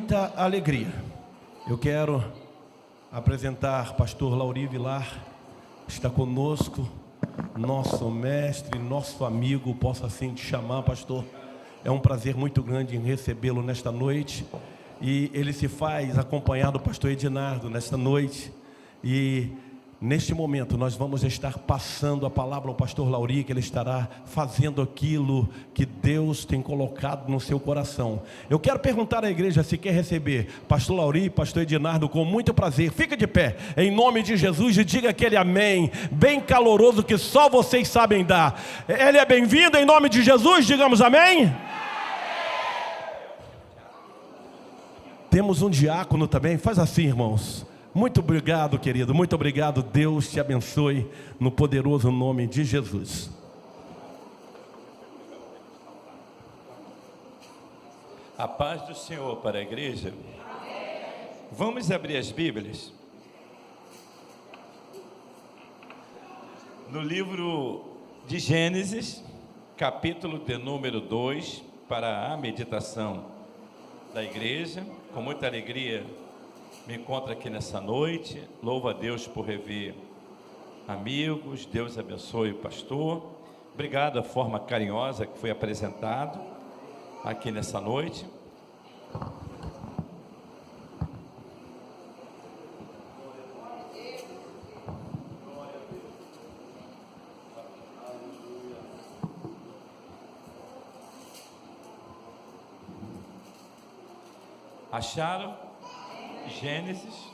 muita alegria. Eu quero apresentar pastor Lauri Vilar, que está conosco, nosso mestre, nosso amigo, posso assim te chamar, pastor. É um prazer muito grande em recebê-lo nesta noite. E ele se faz acompanhar do pastor Edinardo nesta noite. E neste momento nós vamos estar passando a palavra ao pastor Lauri, que ele estará fazendo aquilo que Deus tem colocado no seu coração. Eu quero perguntar à igreja se quer receber pastor Lauri e pastor Edinardo com muito prazer. Fica de pé, em nome de Jesus, e diga aquele amém, bem caloroso que só vocês sabem dar. Ele é bem-vindo em nome de Jesus, digamos amém. Temos um diácono também, faz assim, irmãos. Muito obrigado, querido, muito obrigado. Deus te abençoe no poderoso nome de Jesus. A paz do Senhor para a igreja. Vamos abrir as Bíblias no livro de Gênesis, capítulo de número 2, para a meditação da igreja. Com muita alegria me encontro aqui nessa noite. Louvo a Deus por rever amigos. Deus abençoe o pastor. Obrigado a forma carinhosa que foi apresentado aqui nessa noite. Acharam? Gênesis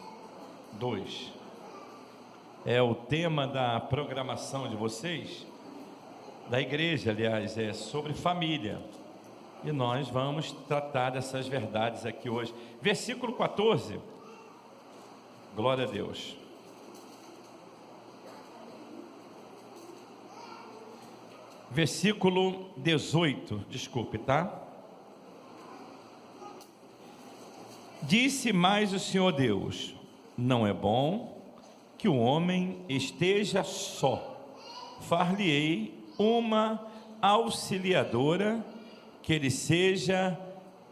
2 é o tema da programação de vocês, da igreja, aliás, é sobre família, e nós vamos tratar dessas verdades aqui hoje. Versículo 14, glória a Deus. Versículo 18, desculpe, tá? Disse mais o Senhor Deus: não é bom que o homem esteja só. Far-lhe-ei uma auxiliadora que ele seja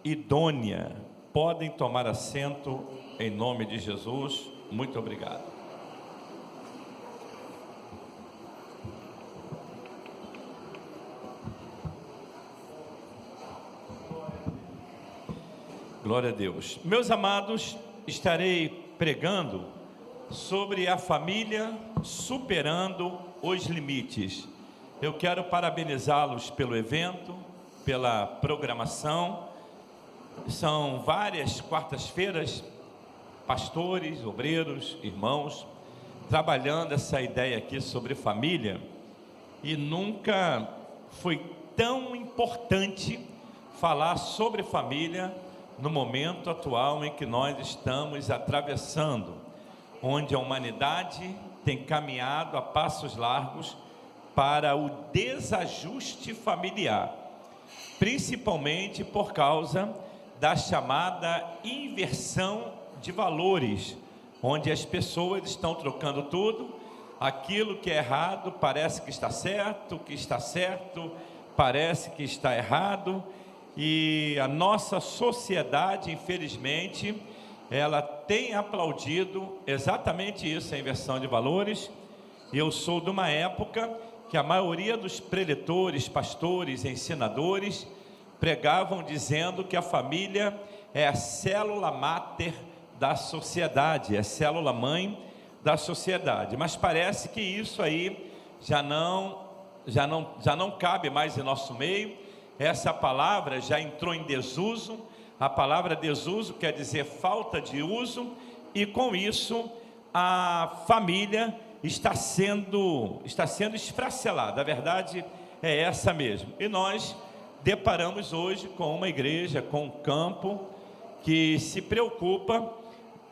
idônea. Podem tomar assento em nome de Jesus. Muito obrigado. Glória a Deus. Meus amados, estarei pregando sobre a família superando os limites. Eu quero parabenizá-los pelo evento, pela programação. São várias quartas-feiras, pastores, obreiros, irmãos, trabalhando essa ideia aqui sobre família. E nunca foi tão importante falar sobre família no momento atual em que nós estamos atravessando, onde a humanidade tem caminhado a passos largos para o desajuste familiar, principalmente por causa da chamada inversão de valores, onde as pessoas estão trocando tudo. Aquilo que é errado parece que está certo, o que está certo parece que está errado. E a nossa sociedade, infelizmente, ela tem aplaudido exatamente isso, a inversão de valores. Eu sou de uma época que a maioria dos preletores, pastores, ensinadores pregavam dizendo que a família é a célula máter da sociedade, é a célula mãe da sociedade. Mas parece que isso aí já não cabe mais em nosso meio. Essa palavra já entrou em desuso. A palavra desuso quer dizer falta de uso, e com isso a família está sendo esfacelada. A verdade é essa mesmo. E nós deparamos hoje com uma igreja, com um campo que se preocupa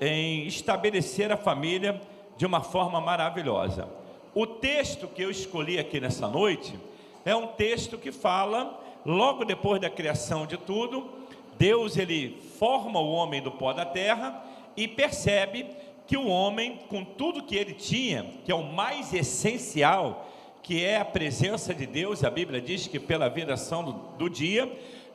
em estabelecer a família de uma forma maravilhosa. O texto que eu escolhi aqui nessa noite é um texto que fala logo depois da criação de tudo. Deus, ele forma o homem do pó da terra e percebe que o homem, com tudo que ele tinha, que é o mais essencial, que é a presença de Deus, a Bíblia diz que pela viração do dia,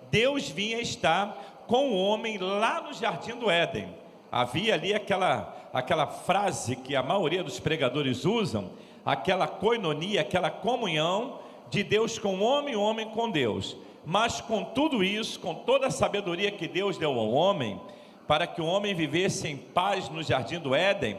Deus vinha estar com o homem lá no Jardim do Éden. Havia ali aquela frase que a maioria dos pregadores usam, aquela koinonia, aquela comunhão de Deus com o homem com Deus. Mas com tudo isso, com toda a sabedoria que Deus deu ao homem, para que o homem vivesse em paz no Jardim do Éden,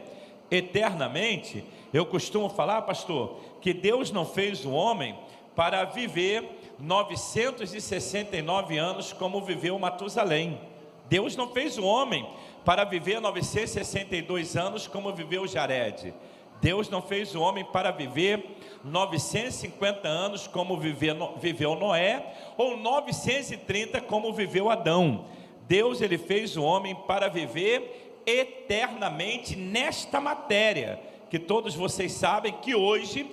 eternamente, eu costumo falar, pastor, que Deus não fez o homem para viver 969 anos como viveu Matusalém. Deus não fez o homem para viver 962 anos como viveu Jared. Deus não fez o homem para viver 950 anos como viveu Noé, ou 930 como viveu Adão. Deus, ele fez o homem para viver eternamente nesta matéria, que todos vocês sabem que hoje,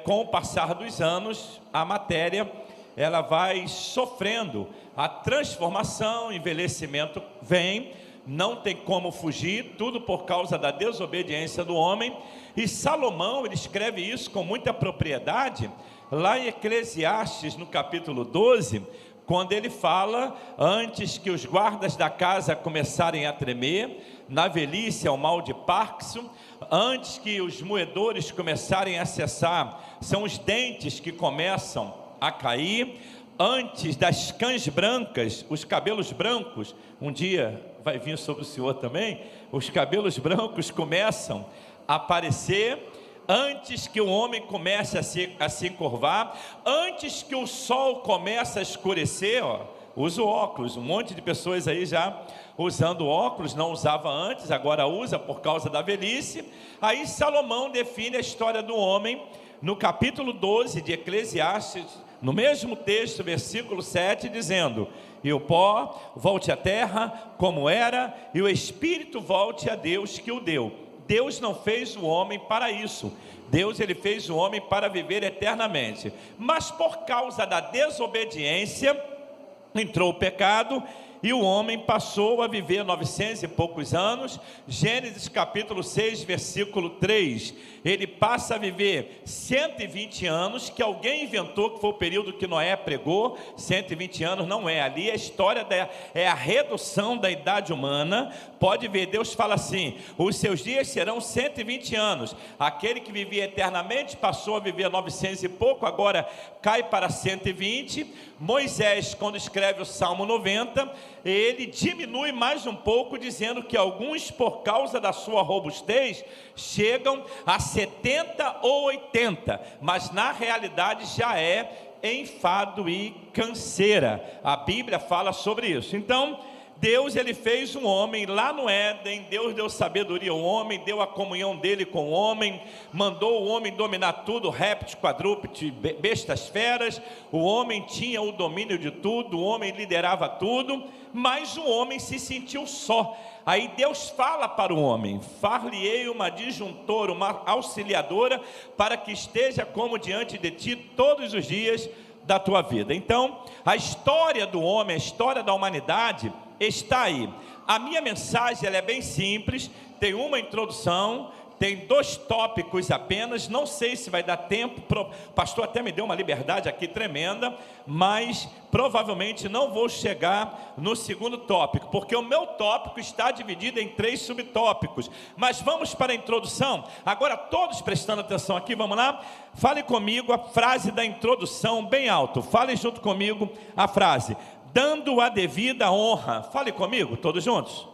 com o passar dos anos, a matéria, ela vai sofrendo a transformação, envelhecimento vem, não tem como fugir, tudo por causa da desobediência do homem. E Salomão, ele escreve isso com muita propriedade, lá em Eclesiastes, no capítulo 12, quando ele fala, antes que os guardas da casa começarem a tremer, na velhice é o mal de Parkinson, antes que os moedores começarem a cessar, são os dentes que começam a cair, antes das cães brancas, os cabelos brancos, um dia vai vir sobre o senhor também, os cabelos brancos começam a aparecer, antes que o homem comece a se encurvar, antes que o sol comece a escurecer, usa óculos, um monte de pessoas aí já usando óculos, não usava antes, agora usa por causa da velhice. Aí Salomão define a história do homem, no capítulo 12 de Eclesiastes, no mesmo texto, versículo 7, dizendo: e o pó volte à terra como era, e o espírito volte a Deus que o deu. Deus não fez o homem para isso. Deus, ele fez o homem para viver eternamente. Mas por causa da desobediência, entrou o pecado, e o homem passou a viver 900 e poucos anos. Gênesis capítulo 6, versículo 3, ele passa a viver 120 anos, que alguém inventou, que foi o período que Noé pregou. 120 anos não é, ali a história é a redução da idade humana. Pode ver, Deus fala assim: os seus dias serão 120 anos. Aquele que vivia eternamente passou a viver 900 e pouco, agora cai para 120. Moisés, quando escreve o Salmo 90, ele diminui mais um pouco, dizendo que alguns, por causa da sua robustez, chegam a 70 ou 80, mas na realidade já é enfado e canseira. A Bíblia fala sobre isso. Então, Deus, ele fez um homem lá no Éden. Deus deu sabedoria ao homem, deu a comunhão dele com o homem, mandou o homem dominar tudo, répteis, quadrúpedes, bestas, feras. O homem tinha o domínio de tudo, o homem liderava tudo, mas o homem se sentiu só. Aí Deus fala para o homem: far-lhe-ei uma disjuntora, uma auxiliadora, para que esteja como diante de ti todos os dias da tua vida. Então, a história do homem, a história da humanidade está aí. A minha mensagem, ela é bem simples, tem uma introdução, tem 2 tópicos apenas. Não sei se vai dar tempo, o pastor até me deu uma liberdade aqui tremenda, mas provavelmente não vou chegar no segundo tópico, porque o meu tópico está dividido em 3 subtópicos. Mas vamos para a introdução. Agora todos prestando atenção aqui, vamos lá? Fale comigo a frase da introdução bem alto. Fale junto comigo a frase: dando a devida honra. Fale comigo, todos juntos.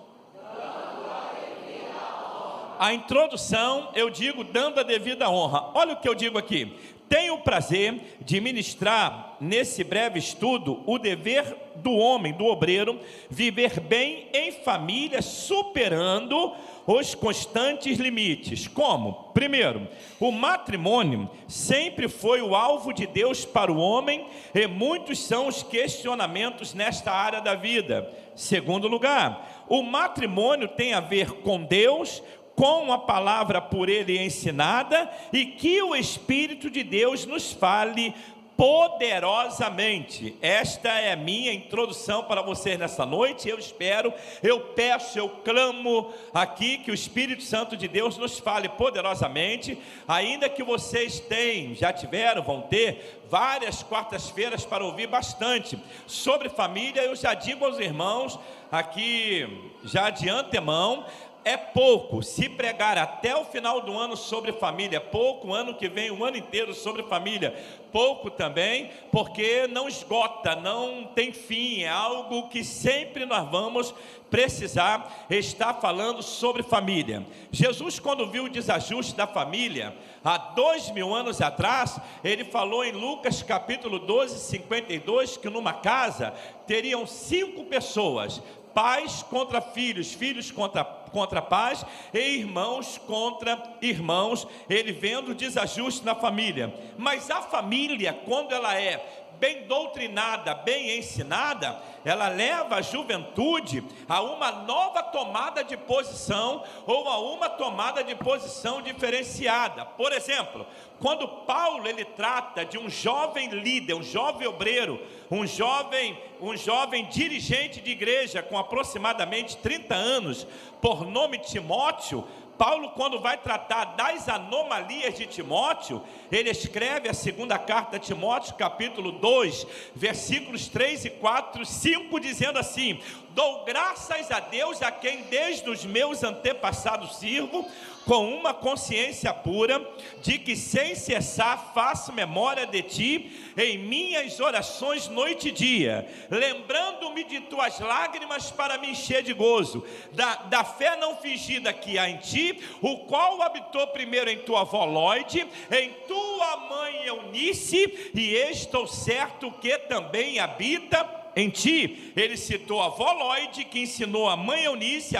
A introdução, eu digo dando a devida honra. Olha o que eu digo aqui: tenho o prazer de ministrar nesse breve estudo o dever do homem, do obreiro, viver bem em família, superando os constantes limites. Como? Primeiro, o matrimônio sempre foi o alvo de Deus para o homem, e muitos são os questionamentos nesta área da vida. Segundo lugar, o matrimônio tem a ver com Deus, com a palavra por ele ensinada, e que o Espírito de Deus nos fale poderosamente. Esta é a minha introdução para vocês nessa noite. Eu peço, eu clamo aqui que o Espírito Santo de Deus nos fale poderosamente, ainda que vocês vão ter várias quartas-feiras para ouvir bastante sobre família. Eu já digo aos irmãos aqui, já de antemão, é pouco se pregar até o final do ano sobre família, é pouco, o ano que vem, o ano inteiro sobre família, pouco também, porque não esgota, não tem fim, é algo que sempre nós vamos precisar estar falando sobre família. Jesus, quando viu o desajuste da família, há 2000 anos atrás, ele falou em Lucas capítulo 12, 52, que numa casa teriam 5 pessoas, pais contra filhos, filhos contra pais e irmãos contra irmãos, ele vendo o desajuste na família. Mas a família, quando ela é bem doutrinada, bem ensinada, ela leva a juventude a uma nova tomada de posição, ou a uma tomada de posição diferenciada. Por exemplo, quando Paulo ele trata de um jovem líder, um jovem obreiro, um jovem dirigente de igreja com aproximadamente 30 anos, por nome Timóteo, Paulo, quando vai tratar das anomalias de Timóteo, ele escreve a segunda carta a Timóteo, capítulo 2, versículos 3 e 4, 5, dizendo assim: dou graças a Deus, a quem desde os meus antepassados sirvo, com uma consciência pura, de que sem cessar faço memória de ti em minhas orações noite e dia, lembrando-me de tuas lágrimas para me encher de gozo, da fé não fingida que há em ti, o qual habitou primeiro em tua avó Lóide, em tua mãe Eunice, e estou certo que também habita em ti. Ele citou a avó Lóide, que ensinou a mãe Eunice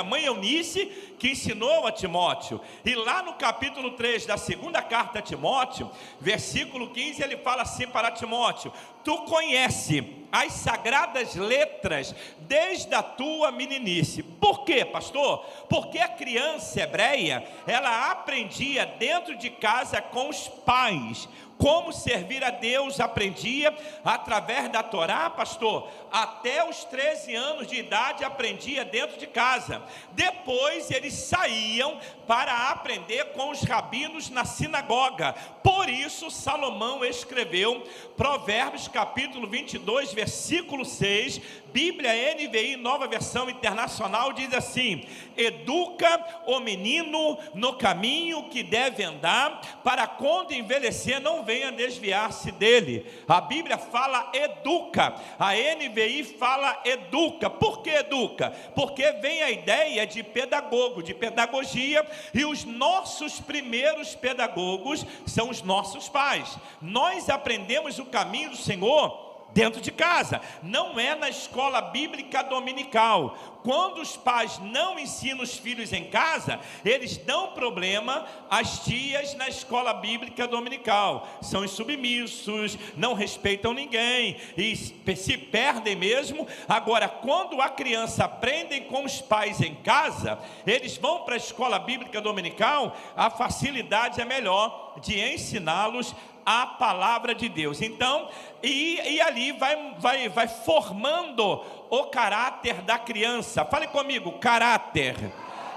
que ensinou a Timóteo. E lá no capítulo 3 da segunda carta a Timóteo, versículo 15, ele fala assim para Timóteo: tu conhece as sagradas letras desde a tua meninice. Por quê, pastor? Porque a criança hebreia, ela aprendia dentro de casa com os pais. Como servir a Deus aprendia através da Torá, pastor. Até os 13 anos de idade aprendia dentro de casa. Depois eles saíam para aprender com os rabinos na sinagoga. Por isso Salomão escreveu Provérbios capítulo 22, versículo 6, Bíblia NVI, nova versão internacional, diz assim: educa o menino no caminho que deve andar, para quando envelhecer não venha desviar-se dele. A Bíblia fala educa, a NVI fala educa. Por que educa? Porque vem a ideia de pedagogo, de pedagogia, e os nossos primeiros pedagogos são os nossos pais. Nós aprendemos o caminho do Senhor dentro de casa, não é na escola bíblica dominical. Quando os pais não ensinam os filhos em casa, eles dão problema às tias na escola bíblica dominical. São insubmissos, não respeitam ninguém e se perdem mesmo. Agora, quando a criança aprende com os pais em casa, eles vão para a escola bíblica dominical, a facilidade é melhor de ensiná-los a palavra de Deus. Então, e ali vai formando o caráter da criança. Fale comigo, caráter.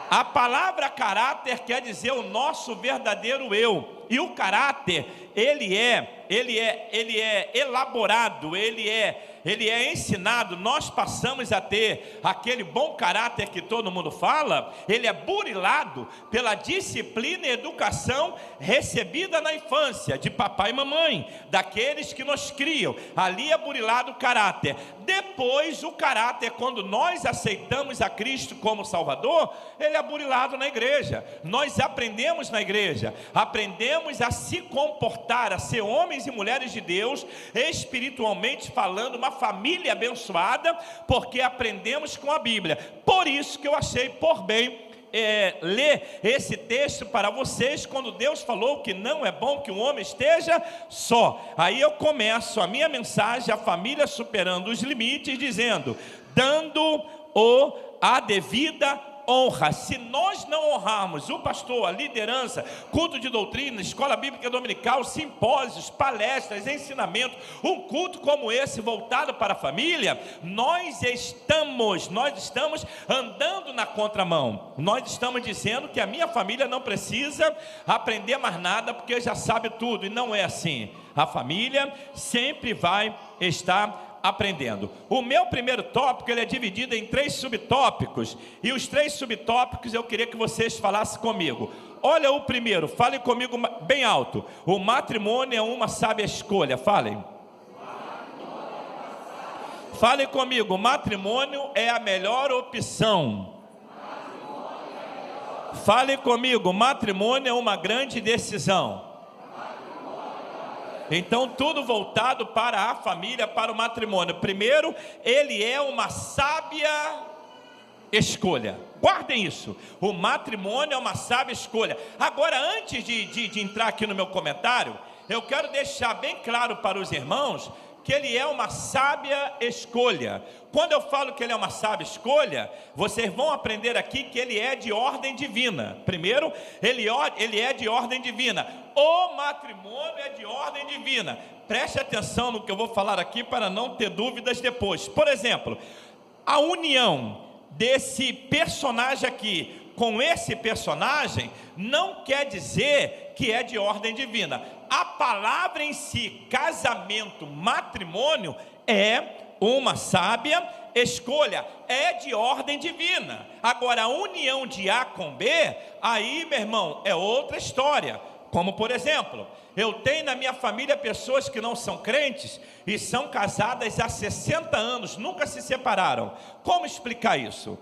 A palavra caráter quer dizer o nosso verdadeiro eu. E o caráter, ele é elaborado, ele é ensinado. Nós passamos a ter aquele bom caráter que todo mundo fala. Ele é burilado pela disciplina e educação recebida na infância, de papai e mamãe, daqueles que nos criam. Ali é burilado o caráter. Depois o caráter, quando nós aceitamos a Cristo como Salvador, ele é burilado na igreja. Nós aprendemos na igreja, aprendemos a se comportar, a ser homens e mulheres de Deus, espiritualmente falando, uma família abençoada, porque aprendemos com a Bíblia. Por isso que eu achei por bem ler esse texto para vocês, quando Deus falou que não é bom que um homem esteja só. Aí eu começo a minha mensagem, a família superando os limites, dizendo: dando a devida honra. Se nós não honrarmos o pastor, a liderança, culto de doutrina, escola bíblica dominical, simpósios, palestras, ensinamento, um culto como esse voltado para a família, nós estamos andando na contramão. Nós estamos dizendo que a minha família não precisa aprender mais nada porque já sabe tudo, e não é assim. A família sempre vai estar aprendendo. O meu primeiro tópico, ele é dividido em 3 subtópicos, e os 3 subtópicos eu queria que vocês falassem comigo. Olha o primeiro, fale comigo bem alto. O matrimônio é uma sábia escolha. Falem. Fale comigo, matrimônio é a melhor opção. Fale comigo, matrimônio é uma grande decisão. Então, tudo voltado para a família, para o matrimônio. Primeiro, ele é uma sábia escolha. Guardem isso. O matrimônio é uma sábia escolha. Agora, antes de entrar aqui no meu comentário, eu quero deixar bem claro para os irmãos que ele é uma sábia escolha. Quando eu falo que ele é uma sábia escolha, vocês vão aprender aqui que ele é de ordem divina. Primeiro, ele é de ordem divina. O matrimônio é de ordem divina. Preste atenção no que eu vou falar aqui para não ter dúvidas depois. Por exemplo, a união desse personagem aqui com esse personagem não quer dizer que é de ordem divina. A palavra em si, casamento, matrimônio, é uma sábia escolha, é de ordem divina. Agora, a união de A com B, aí, meu irmão, é outra história. Como, por exemplo, eu tenho na minha família pessoas que não são crentes e são casadas há 60 anos, nunca se separaram. Como explicar isso?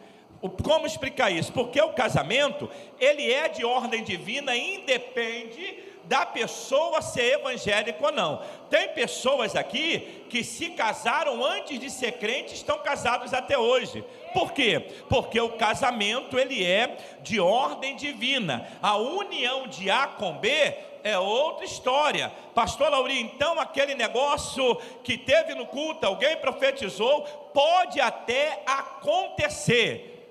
Porque o casamento, ele é de ordem divina, independe da pessoa ser evangélica ou não. Tem pessoas aqui que se casaram antes de ser crente, estão casados até hoje. Por quê? Porque o casamento, ele é de ordem divina. A união de A com B é outra história. Pastor Lauri, então aquele negócio que teve no culto, alguém profetizou, pode até acontecer.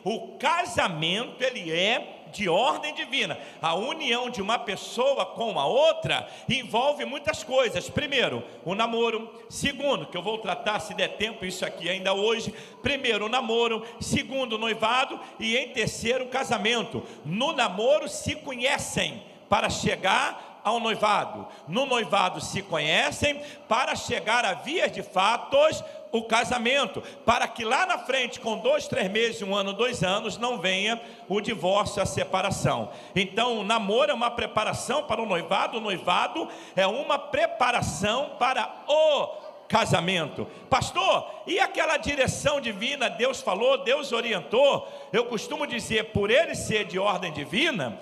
O casamento, ele é de ordem divina. A união de uma pessoa com a outra envolve muitas coisas. Primeiro, o namoro. Segundo, que eu vou tratar, se der tempo, isso aqui ainda hoje. Primeiro, o namoro. Segundo, o noivado. E em terceiro, o casamento. No namoro se conhecem para chegar ao noivado. No noivado se conhecem para chegar a vias de fatos, o casamento, para que lá na frente, com 2, 3 meses, 1 ano, 2 anos, não venha o divórcio, a separação. Então, o namoro é uma preparação para o noivado é uma preparação para o casamento. Pastor, e aquela direção divina? Deus falou, Deus orientou. Eu costumo dizer, por ele ser de ordem divina,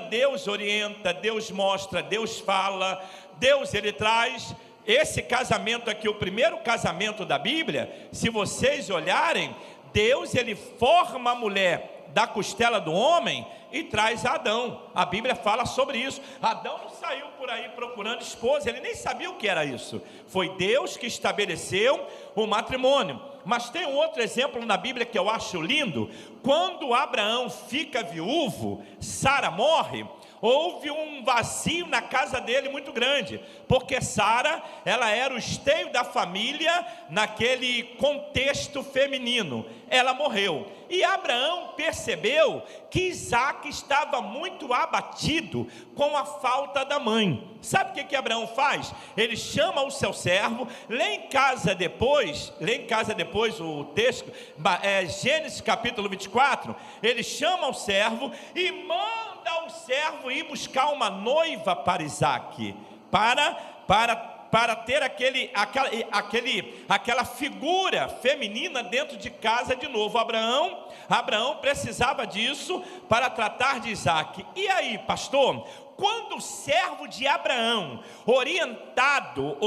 Deus orienta, Deus mostra, Deus fala, Deus ele traz. Esse casamento aqui, o primeiro casamento da Bíblia, se vocês olharem, Deus ele forma a mulher da costela do homem e traz Adão. A Bíblia fala sobre isso. Adão não saiu por aí procurando esposa, ele nem sabia o que era isso. Foi Deus que estabeleceu o matrimônio. Mas tem um outro exemplo na Bíblia que eu acho lindo. Quando Abraão fica viúvo, Sara morre, houve um vazio na casa dele muito grande, porque Sara, ela era o esteio da família naquele contexto feminino. Ela morreu, e Abraão percebeu que Isaac estava muito abatido com a falta da mãe. Sabe o que Abraão faz? Ele chama o seu servo, lê em casa depois o texto, Gênesis capítulo 24, ele chama o servo e manda o servo ir buscar uma noiva para Isaac, para ter aquela figura feminina dentro de casa de novo. Abraão precisava disso para tratar de Isaac. E aí, pastor, quando o servo de Abraão, orientado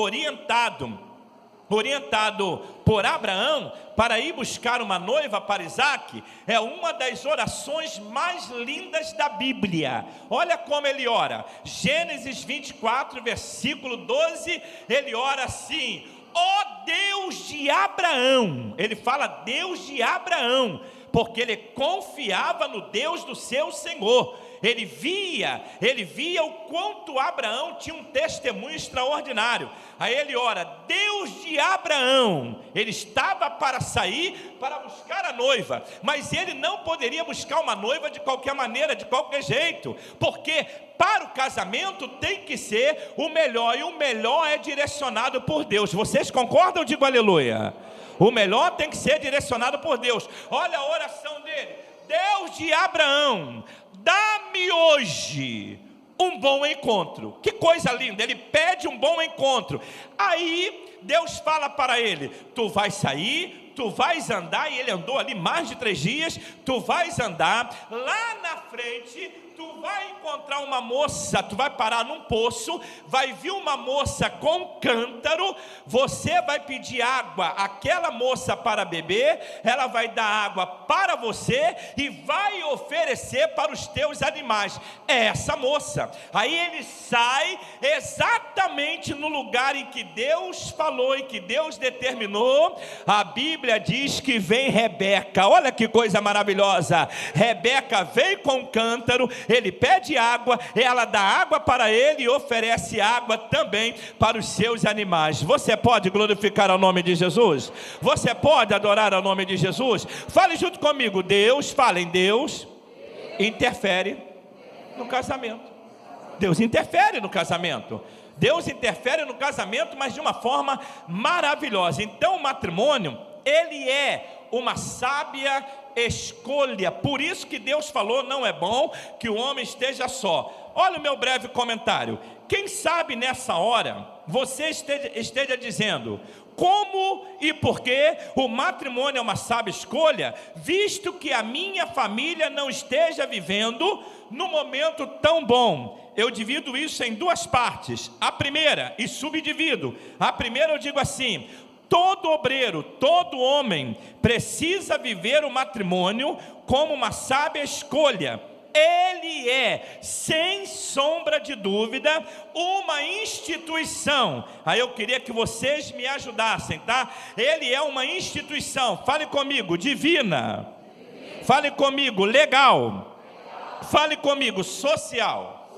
por Abraão para ir buscar uma noiva para Isaac, é uma das orações mais lindas da Bíblia. Olha como ele ora. Gênesis 24, versículo 12, ele ora assim: ó Deus de Abraão. Ele fala Deus de Abraão, porque ele confiava no Deus do seu Senhor. Ele via o quanto Abraão tinha um testemunho extraordinário. Aí ele ora, Deus de Abraão. Ele estava para sair, para buscar a noiva, mas ele não poderia buscar uma noiva de qualquer maneira, de qualquer jeito, porque para o casamento tem que ser o melhor, e o melhor é direcionado por Deus. Vocês concordam? Digo aleluia. O melhor tem que ser direcionado por Deus. Olha a oração dele: Deus de Abraão, dá-me hoje um bom encontro. Que coisa linda, ele pede um bom encontro. Aí Deus fala para ele: tu vais sair, tu vais andar, e ele andou ali mais de 3 dias, tu vais andar, lá na frente tu vai encontrar uma moça, tu vai parar num poço, vai vir uma moça com um cântaro, você vai pedir água àquela moça para beber, ela vai dar água para você e vai oferecer para os teus animais. É essa moça. Aí ele sai exatamente no lugar em que Deus falou e que Deus determinou. A Bíblia diz que vem Rebeca. Olha que coisa maravilhosa. Rebeca vem com um cântaro, ele pede água, ela dá água para ele e oferece água também para os seus animais. Você pode glorificar o nome de Jesus? Você pode adorar o nome de Jesus? Fale junto comigo. Deus, falem, Deus interfere no casamento. Deus interfere no casamento. Deus interfere no casamento, mas de uma forma maravilhosa. Então o matrimônio, ele é uma sábia escolha. Por isso que Deus falou, não é bom que o homem esteja só. Olha o meu breve comentário. Quem sabe nessa hora você esteja dizendo: como e por que o matrimônio é uma sábia escolha, visto que a minha família não esteja vivendo num momento tão bom? Eu divido isso em 2 partes. A primeira, e subdivido. A primeira eu digo assim: todo obreiro, todo homem precisa viver o matrimônio como uma sábia escolha. Ele é, sem sombra de dúvida, uma instituição. Aí eu queria que vocês me ajudassem, tá? Ele é uma instituição. Fale comigo, divina. Fale comigo, legal. Fale comigo, social.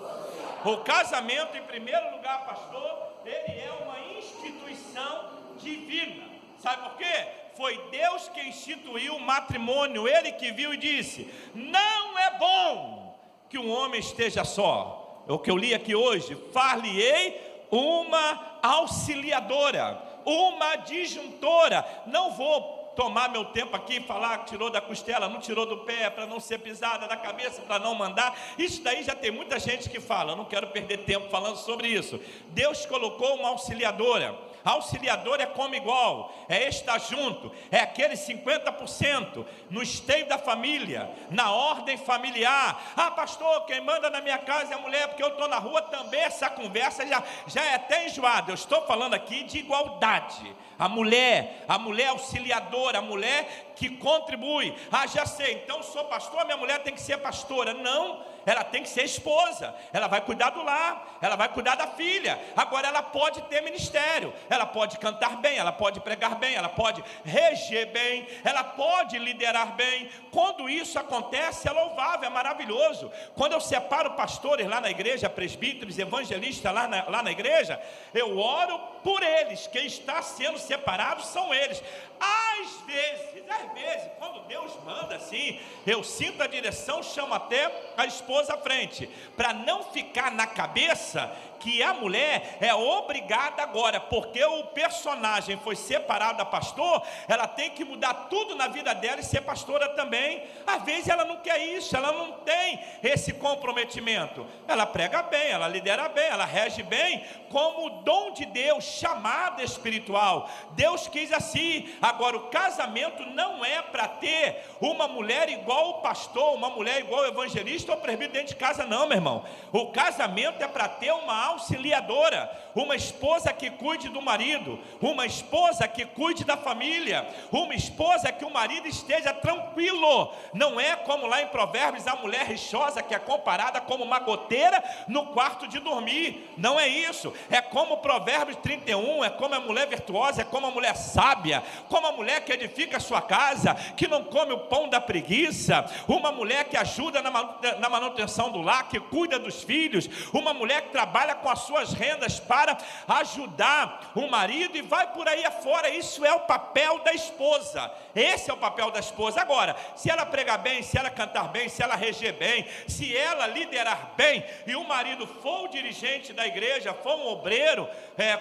O casamento, em primeiro lugar, pastor, ele é uma instituição divina. Sabe por quê? Foi Deus que instituiu o matrimônio. Ele que viu e disse: não é bom que um homem esteja só. O que eu li aqui hoje: far-lhe-ei uma auxiliadora, uma disjuntora. Não vou tomar meu tempo aqui e falar que tirou da costela, não tirou do pé, para não ser pisada, da cabeça, para não mandar. Isso daí já tem muita gente que fala. Eu não quero perder tempo falando sobre isso. Deus colocou uma auxiliadora. Auxiliador é como igual, é estar junto, é aquele 50% no esteio da família, na ordem familiar. Ah, pastor, quem manda na minha casa é a mulher, porque eu estou na rua também. Essa conversa já é até enjoada. Eu estou falando aqui de igualdade. A mulher auxiliadora, a mulher que contribui. Ah, já sei, então sou pastor, minha mulher tem que ser pastora. Não, ela tem que ser esposa. Ela vai cuidar do lar, ela vai cuidar da filha. Agora ela pode ter ministério, ela pode cantar bem, ela pode pregar bem, ela pode reger bem, ela pode liderar bem. Quando isso acontece, é louvável, é maravilhoso. Quando eu separo pastores lá na igreja, presbíteros, evangelistas lá na igreja, eu oro por eles. Quem está sendo separado são eles. Às vezes, quando Deus manda assim, eu sinto a direção, chamo até a esposa à frente, para não ficar na cabeça que a mulher é obrigada agora, porque o personagem foi separado da pastor, ela tem que mudar tudo na vida dela e ser pastora também. Às vezes ela não quer isso, ela não tem esse comprometimento. Ela prega bem, ela lidera bem, ela rege bem, como o dom de Deus, chamada espiritual. Deus quis assim. Agora, o casamento não é para ter uma mulher igual o pastor, uma mulher igual o evangelista ou presbítero dentro de casa, não, meu irmão. O casamento é para ter uma auxiliadora, uma esposa que cuide do marido, uma esposa que cuide da família, uma esposa que o marido esteja tranquilo. Não é como lá em Provérbios, a mulher rixosa que é comparada como uma goteira no quarto de dormir. Não é isso. É como Provérbios 31, é como a mulher virtuosa, é como a mulher sábia, como a mulher que edifica a sua casa, que não come o pão da preguiça, uma mulher que ajuda na manutenção do lar, que cuida dos filhos, uma mulher que trabalha com as suas rendas para ajudar o marido e vai por aí afora. Isso é o papel da esposa. Esse é o papel da esposa. Agora, se ela pregar bem, se ela cantar bem, se ela reger bem, se ela liderar bem, e o marido for o dirigente da igreja, for um obreiro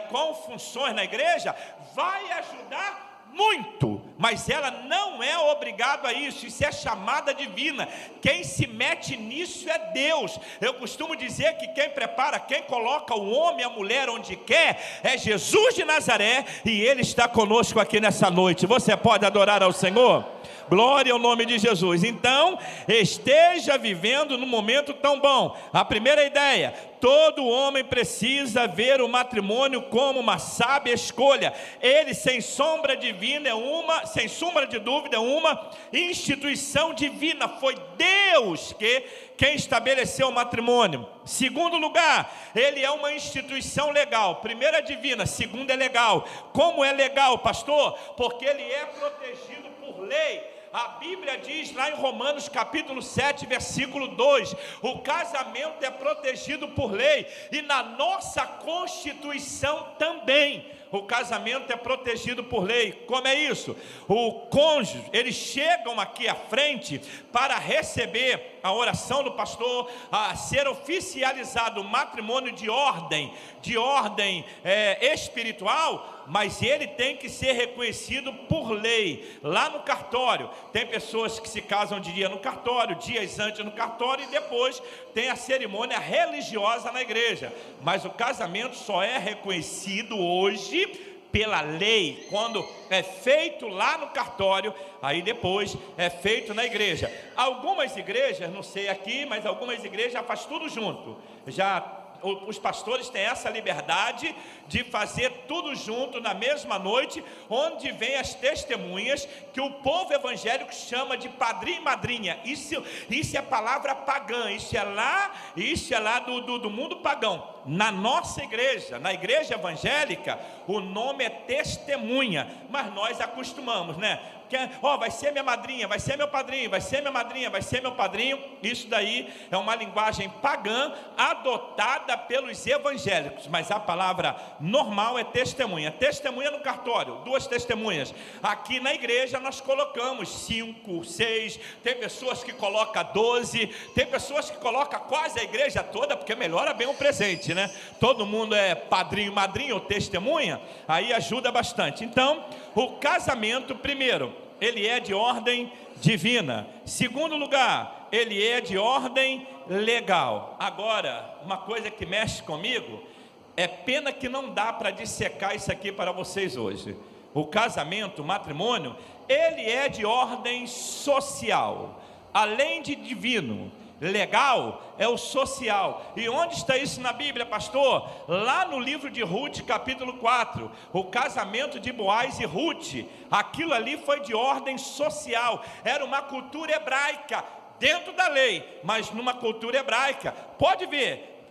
com funções na igreja, vai ajudar muito, mas ela não é obrigada a isso. Isso é chamada divina. Quem se mete nisso é Deus. Eu costumo dizer que quem prepara, quem coloca o homem e a mulher onde quer, é Jesus de Nazaré, e Ele está conosco aqui nessa noite. Você pode adorar ao Senhor? Glória ao nome de Jesus. Então, esteja vivendo num momento tão bom. A primeira ideia: todo homem precisa ver o matrimônio como uma sábia escolha. Ele, sem sombra de dúvida, é uma instituição divina. Foi Deus quem estabeleceu o matrimônio. Segundo lugar, ele é uma instituição legal. Primeiro é divina, segundo é legal. Como é legal, pastor? Porque ele é protegido por lei. A Bíblia diz lá em Romanos capítulo 7, versículo 2, o casamento é protegido por lei, e na nossa Constituição também, o casamento é protegido por lei. Como é isso? O cônjuge, eles chegam aqui à frente para receber a oração do pastor, a ser oficializado o matrimônio de ordem espiritual, mas ele tem que ser reconhecido por lei. Lá no cartório, tem pessoas que se casam de dia no cartório, dias antes no cartório, e depois tem a cerimônia religiosa na igreja. Mas o casamento só é reconhecido hoje pela lei, quando é feito lá no cartório, aí depois é feito na igreja. Algumas igrejas, não sei aqui, mas algumas igrejas já faz tudo junto. Os pastores têm essa liberdade de fazer tudo junto na mesma noite, onde vem as testemunhas, que o povo evangélico chama de padrinho e madrinha. Isso é palavra pagã, isso é lá do mundo pagão. Na nossa igreja, na igreja evangélica, o nome é testemunha, mas nós acostumamos, né? Vai ser minha madrinha, vai ser meu padrinho, vai ser minha madrinha, vai ser meu padrinho. Isso daí é uma linguagem pagã adotada pelos evangélicos, mas a palavra normal é testemunha. Testemunha no cartório, 2 testemunhas. Aqui na igreja nós colocamos 5, 6, tem pessoas que colocam 12, tem pessoas que colocam quase a igreja toda, porque melhora bem o presente, né? Todo mundo é padrinho, madrinha ou testemunha, aí ajuda bastante. Então, o casamento, primeiro, ele é de ordem divina. Segundo lugar, ele é de ordem legal. Agora, uma coisa que mexe comigo, é pena que não dá para dissecar isso aqui para vocês hoje. O casamento, o matrimônio, ele é de ordem social, além de divino. Legal é o social. E onde está isso na Bíblia, pastor? Lá no livro de Ruth, capítulo 4, o casamento de Boaz e Ruth. Aquilo ali foi de ordem social, era uma cultura hebraica, dentro da lei, mas numa cultura hebraica.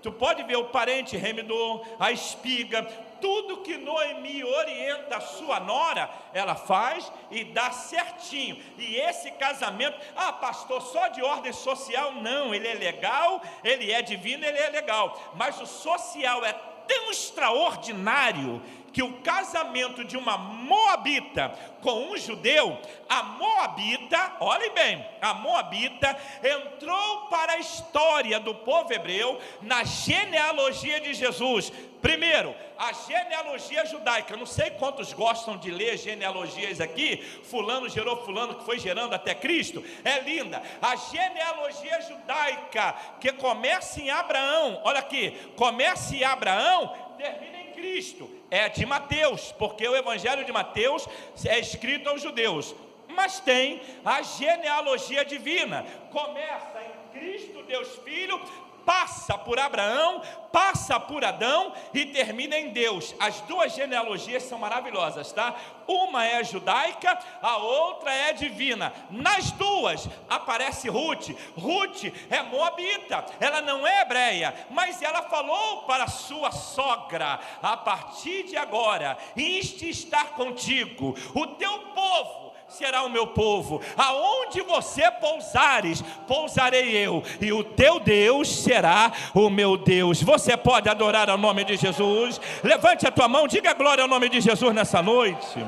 Tu pode ver o parente remidor, a espiga, tudo que Noemi orienta a sua nora, ela faz e dá certinho. E esse casamento, pastor, só de ordem social? Não, ele é legal, ele é divino, ele é legal. Mas o social é tão extraordinário que o casamento de uma moabita com um judeu, a moabita, olhem bem, a moabita entrou para a história do povo hebreu na genealogia de Jesus. Primeiro, a genealogia judaica. Não sei quantos gostam de ler genealogias aqui. Fulano gerou fulano, que foi gerando até Cristo. É linda. A genealogia judaica, que começa em Abraão. Olha aqui, começa em Abraão, termina em Cristo. É de Mateus, porque o evangelho de Mateus é escrito aos judeus. Mas tem a genealogia divina. Começa em Cristo, Deus Filho, passa por Abraão, passa por Adão e termina em Deus. As duas genealogias são maravilhosas, tá? Uma é judaica, a outra é divina. Nas duas aparece Ruth. Ruth é moabita, ela não é hebreia, mas ela falou para sua sogra: a partir de agora, este está contigo, o teu povo será o meu povo, aonde você pousares, pousarei eu, e o teu Deus será o meu Deus. Você pode adorar ao nome de Jesus? Levante a tua mão, diga glória ao nome de Jesus nessa noite.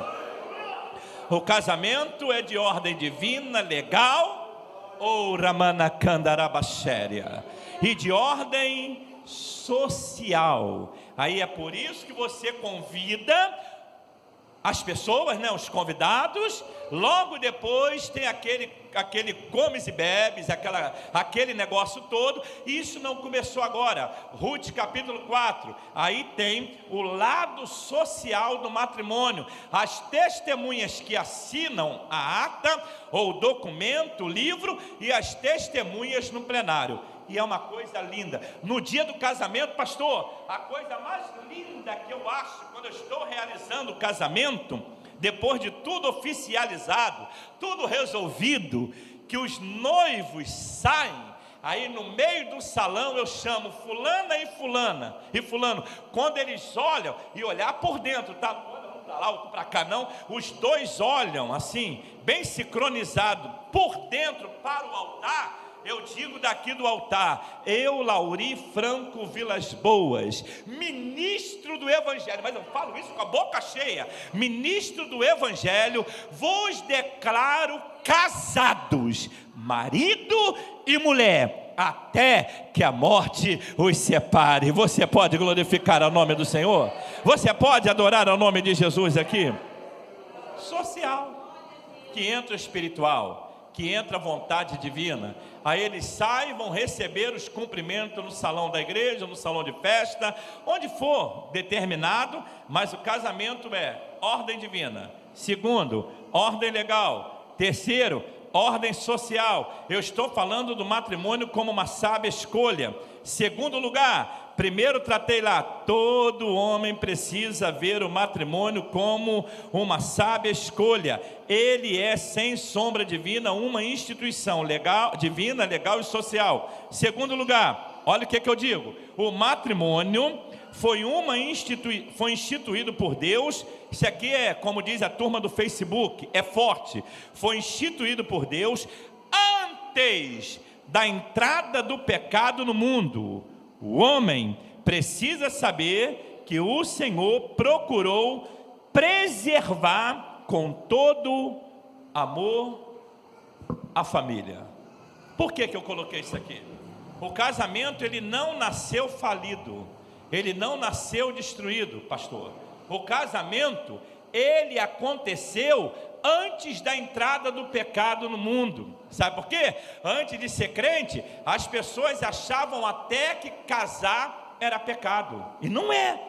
O casamento é de ordem divina, legal, ou Ramana Kandarabachéria, e de ordem social. Aí é por isso que você convida as pessoas, né, os convidados. Logo depois tem aquele comes e bebes, aquele negócio todo. Isso não começou agora. Ruth capítulo 4, aí tem o lado social do matrimônio. As testemunhas que assinam a ata, ou documento, o livro, e as testemunhas no plenário. E é uma coisa linda. No dia do casamento, pastor, a coisa mais linda que eu acho, quando eu estou realizando o casamento, depois de tudo oficializado, tudo resolvido, que os noivos saem, aí no meio do salão eu chamo fulana e fulano, quando eles olham, e olhar por dentro, tá? Um para lá, outro para cá, não, os dois olham assim, bem sincronizado, por dentro para o altar. Eu digo daqui do altar: eu, Lauri Franco Vilas Boas, ministro do Evangelho, mas eu falo isso com a boca cheia, ministro do Evangelho, vos declaro casados, marido e mulher, até que a morte os separe. Você pode glorificar o nome do Senhor? Você pode adorar o nome de Jesus aqui? Social, que entra espiritual, que entra a vontade divina. Aí eles saem, vão receber os cumprimentos no salão da igreja, no salão de festa, onde for determinado, mas o casamento é ordem divina. Segundo, ordem legal. Terceiro, ordem social. Eu estou falando do matrimônio como uma sábia escolha. Segundo lugar, primeiro tratei lá, todo homem precisa ver o matrimônio como uma sábia escolha. Ele é, sem sombra divina, uma instituição legal, divina, legal e social. Segundo lugar, olha o que eu digo: o matrimônio foi instituído por Deus. Isso aqui é, como diz a turma do Facebook, é forte. Foi instituído por Deus antes da entrada do pecado no mundo. O homem precisa saber que o Senhor procurou preservar com todo amor a família. Por que eu coloquei isso aqui? O casamento, ele não nasceu falido, ele não nasceu destruído, pastor. O casamento, ele aconteceu antes da entrada do pecado no mundo. Sabe por quê? Antes de ser crente, as pessoas achavam até que casar era pecado, e não é.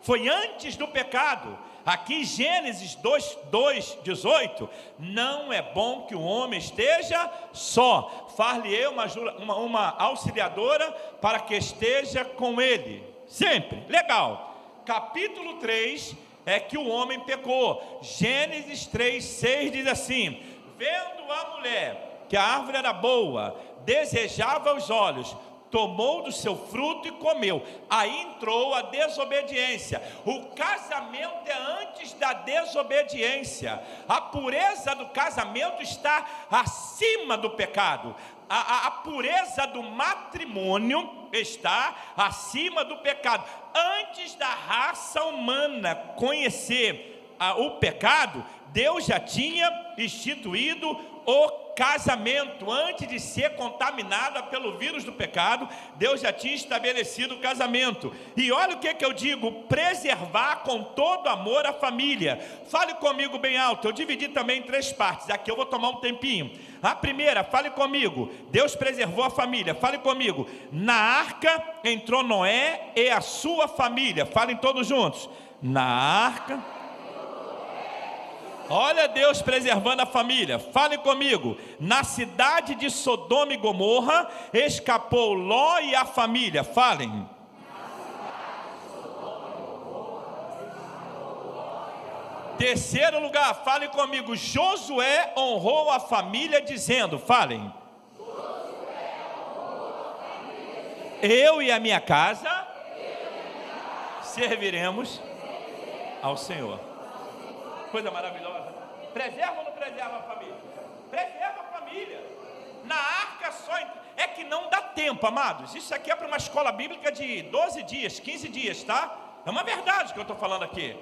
Foi antes do pecado. Aqui Gênesis 2:18, não é bom que o homem esteja só, far-lhe-ei uma auxiliadora para que esteja com ele, sempre. Legal. Capítulo 3 é que o homem pecou. Gênesis 3:6 diz assim: vendo a mulher que a árvore era boa, desejava os olhos, tomou do seu fruto e comeu. Aí entrou a desobediência. O casamento é antes da desobediência. A pureza do casamento está acima do pecado. A pureza do matrimônio está acima do pecado. Antes da raça humana conhecer o pecado, Deus já tinha instituído o casamento. Antes de ser contaminada pelo vírus do pecado, Deus já tinha estabelecido o casamento. E olha o que eu digo: preservar com todo amor a família. Fale comigo bem alto. Eu dividi também em 3 partes. Aqui eu vou tomar um tempinho. A primeira, fale comigo: Deus preservou a família. Fale comigo: na arca entrou Noé e a sua família. Falem todos juntos: na arca Olha Deus preservando a família. Fale comigo. Na cidade de Sodoma e Gomorra escapou Ló e a família. Falem. Terceiro lugar, fale comigo. Josué honrou a família dizendo, falem. Eu e a minha casa serviremos ao Senhor. Coisa maravilhosa. Preserva ou não preserva a família? Preserva a família. Na arca só... É que não dá tempo, amados. Isso aqui é para uma escola bíblica de 12 dias, 15 dias, tá? É uma verdade que eu estou falando aqui.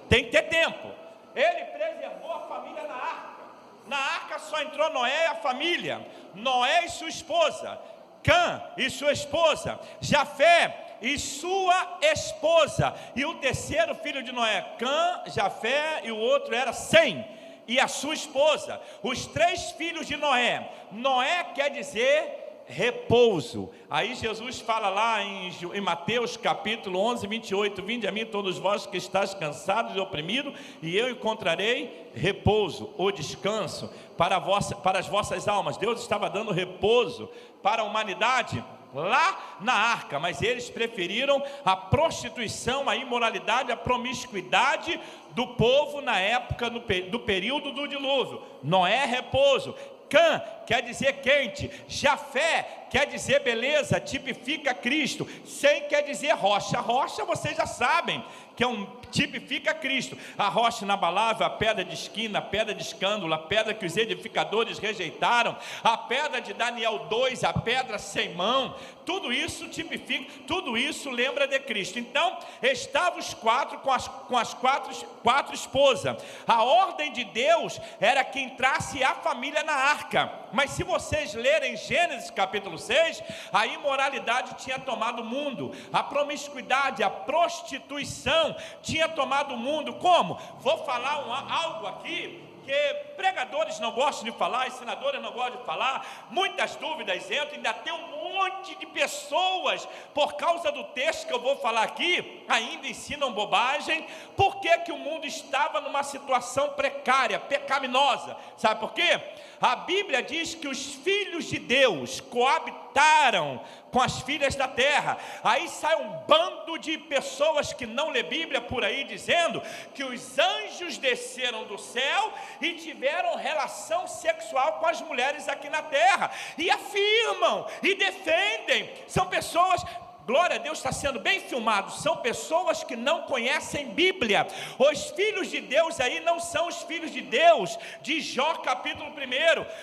Tem que ter tempo. Ele preservou a família na arca. Na arca só entrou Noé e a família. Noé e sua esposa. Cã e sua esposa. Jafé e sua esposa. E o terceiro filho de Noé, Cã, Jafé, e o outro era Sem, e a sua esposa. Os três filhos de Noé. Noé quer dizer repouso. Aí Jesus fala lá em Mateus capítulo 11, 28, vinde a mim todos vós que estáis cansados e oprimidos, e eu encontrarei repouso, ou descanso, para as vossas almas. Deus estava dando repouso para a humanidade lá na arca, mas eles preferiram a prostituição, a imoralidade, a promiscuidade do povo na época do período do dilúvio. Noé, repouso. Cã quer dizer quente. Jafé quer dizer beleza, tipifica Cristo. Sem quer dizer rocha. Rocha vocês já sabem que tipifica Cristo. A rocha inabalável, a pedra de esquina, a pedra de escândalo, a pedra que os edificadores rejeitaram, a pedra de Daniel 2, a pedra sem mão. Tudo isso tipifica, tudo isso lembra de Cristo. Então, estavam os quatro com as quatro esposas. A ordem de Deus era que entrasse a família na arca. Mas se vocês lerem Gênesis capítulo 6, a imoralidade tinha tomado o mundo, a promiscuidade, a prostituição tinha tomado o mundo. Como? Vou falar algo aqui que pregadores não gostam de falar, e senadores não gostam de falar, muitas dúvidas entram, ainda tem um monte de pessoas, por causa do texto que eu vou falar aqui, ainda ensinam bobagem. Por que que o mundo estava numa situação precária, pecaminosa? Sabe por quê? A Bíblia diz que os filhos de Deus coabitaram com as filhas da terra. Aí sai um bando de pessoas que não lê Bíblia por aí, dizendo que os anjos desceram do céu e tiveram relação sexual com as mulheres aqui na terra, e afirmam, e defendem. São pessoas... Glória a Deus, está sendo bem filmado. São pessoas que não conhecem Bíblia. Os filhos de Deus aí não são os filhos de Deus de Jó capítulo 1.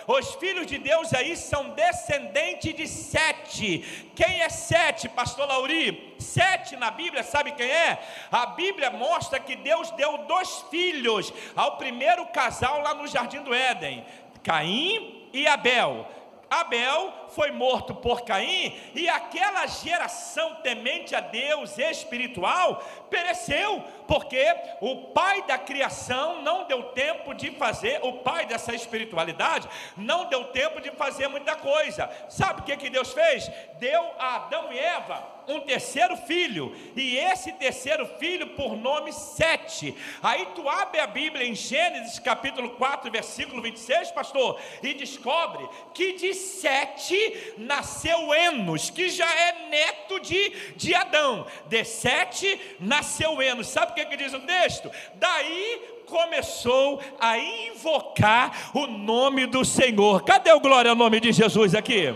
Os filhos de Deus aí são descendentes de Sete. Quem é Sete, pastor Lauri? Sete na Bíblia, sabe quem é? A Bíblia mostra que Deus deu 2 filhos ao primeiro casal lá no Jardim do Éden, Caim e Abel. Abel foi morto por Caim, e aquela geração temente a Deus espiritual pereceu, porque o pai da criação não deu tempo de fazer, o pai dessa espiritualidade não deu tempo de fazer muita coisa. Sabe o que Deus fez? Deu a Adão e Eva um terceiro filho, e esse terceiro filho por nome Sete. Aí tu abre a Bíblia em Gênesis capítulo 4, versículo 26, pastor, e descobre que de Sete nasceu Enos, que já é neto de Adão. De Sete nasceu Enos. Sabe o que diz o texto? Daí começou a invocar o nome do Senhor. Cadê o glória ao nome de Jesus aqui?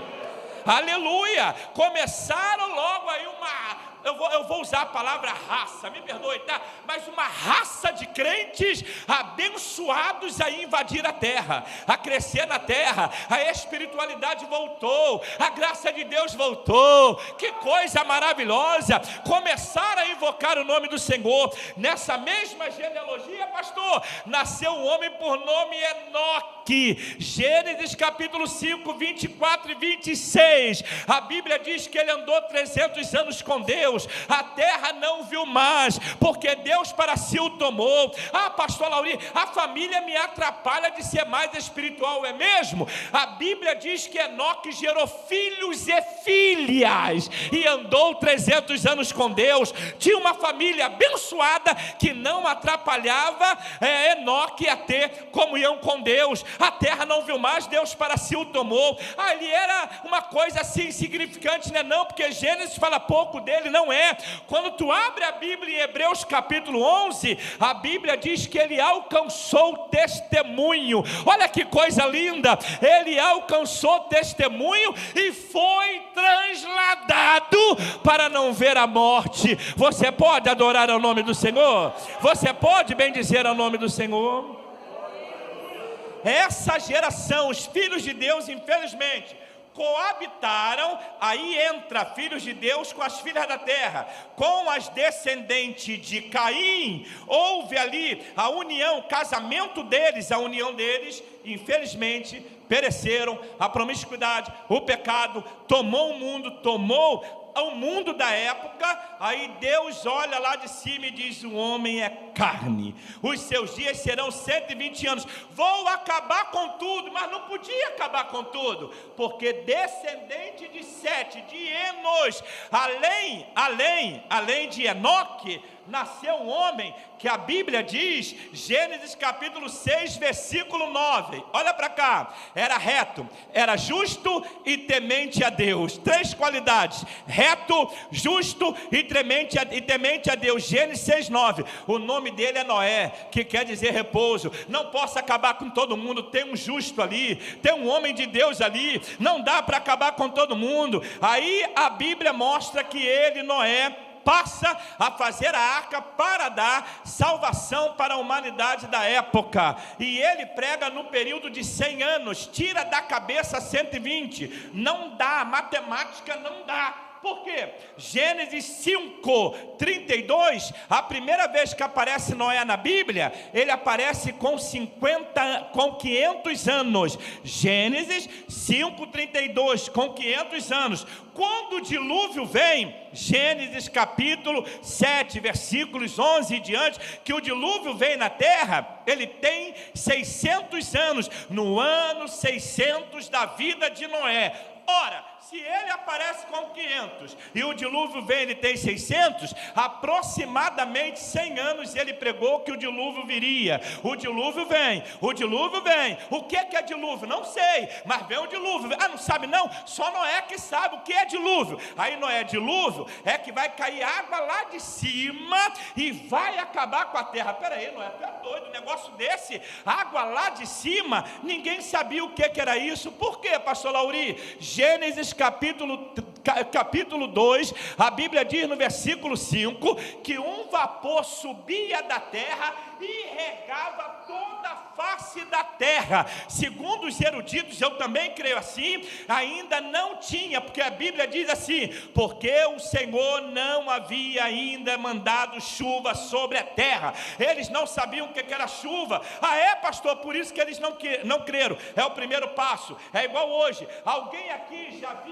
Aleluia! Começaram logo aí eu vou usar a palavra raça, me perdoe, tá? Mas uma raça de crentes abençoados a invadir a terra, a crescer na terra. A espiritualidade voltou, a graça de Deus voltou. Que coisa maravilhosa! Começaram a invocar o nome do Senhor. Nessa mesma genealogia, pastor, nasceu um homem por nome Enoque. Gênesis capítulo 5, 24 e 26. A Bíblia diz que ele andou 300 anos com Deus. A terra não viu mais, porque Deus para si o tomou. Pastor Lauri, a família me atrapalha de ser mais espiritual, é mesmo? A Bíblia diz que Enoque gerou filhos e filhas, e andou 300 anos com Deus. Tinha uma família abençoada que não atrapalhava Enoque ia ter comunhão com Deus. A terra não viu mais, Deus para si o tomou. Ali era uma coisa assim insignificante, né? Não, porque Gênesis fala pouco dele, não é. Quando tu abre a Bíblia em Hebreus capítulo 11, a Bíblia diz que ele alcançou testemunho. Olha que coisa linda, ele alcançou testemunho e foi transladado para não ver a morte. Você pode adorar ao nome do Senhor? Você pode bendizer ao nome do Senhor? Essa geração, os filhos de Deus, infelizmente, coabitaram. Aí entra filhos de Deus com as filhas da terra, com as descendentes de Caim. Houve ali a união, o casamento deles, a união deles. Infelizmente pereceram. A promiscuidade, o pecado tomou o mundo, tomou o mundo da época. Aí Deus olha lá de cima e diz: o homem é carne, os seus dias serão 120 anos, vou acabar com tudo. Mas não podia acabar com tudo, porque descendente de Sete, de Enos, além de Enoque, nasceu um homem que a Bíblia diz, Gênesis capítulo 6, versículo 9, olha para cá, era reto, era justo e temente a Deus. 3 qualidades: reto, justo e temente a Deus. Gênesis 6, 9, o nome dele é Noé, que quer dizer repouso. Não posso acabar com todo mundo, tem um justo ali, tem um homem de Deus ali, não dá para acabar com todo mundo. Aí a Bíblia mostra que ele, Noé, passa a fazer a arca para dar salvação para a humanidade da época. E ele prega no período de 100 anos, tira da cabeça 120, não dá, matemática não dá. Por quê? Gênesis 5, 32, a primeira vez que aparece Noé na Bíblia, ele aparece com 500 anos. Gênesis 5, 32, com 500 anos. Quando o dilúvio vem, Gênesis capítulo 7, versículos 11 e diante, que o dilúvio vem na terra, ele tem 600 anos, no ano 600 da vida de Noé. Ora, se ele aparece com 500 e o dilúvio vem, ele tem 600, aproximadamente 100 anos ele pregou que o dilúvio viria. O dilúvio vem, o dilúvio vem. O que é dilúvio? Não sei, mas vem o dilúvio. Ah, não sabe não? Só Noé que sabe o que é dilúvio. Aí Noé, dilúvio é que vai cair água lá de cima e vai acabar com a terra. Peraí, Noé, tu é doido, um negócio desse? Água lá de cima? Ninguém sabia o que era isso. Por quê, pastor Lauri? Gênesis capítulo 2, a Bíblia diz no versículo 5, que um vapor subia da terra e regava toda a face da terra. Segundo os eruditos, eu também creio assim, ainda não tinha, porque a Bíblia diz assim, porque o Senhor não havia ainda mandado chuva sobre a terra. Eles não sabiam o que era chuva. Ah, é, pastor, por isso que eles não creram. É o primeiro passo. É igual hoje, alguém aqui já viu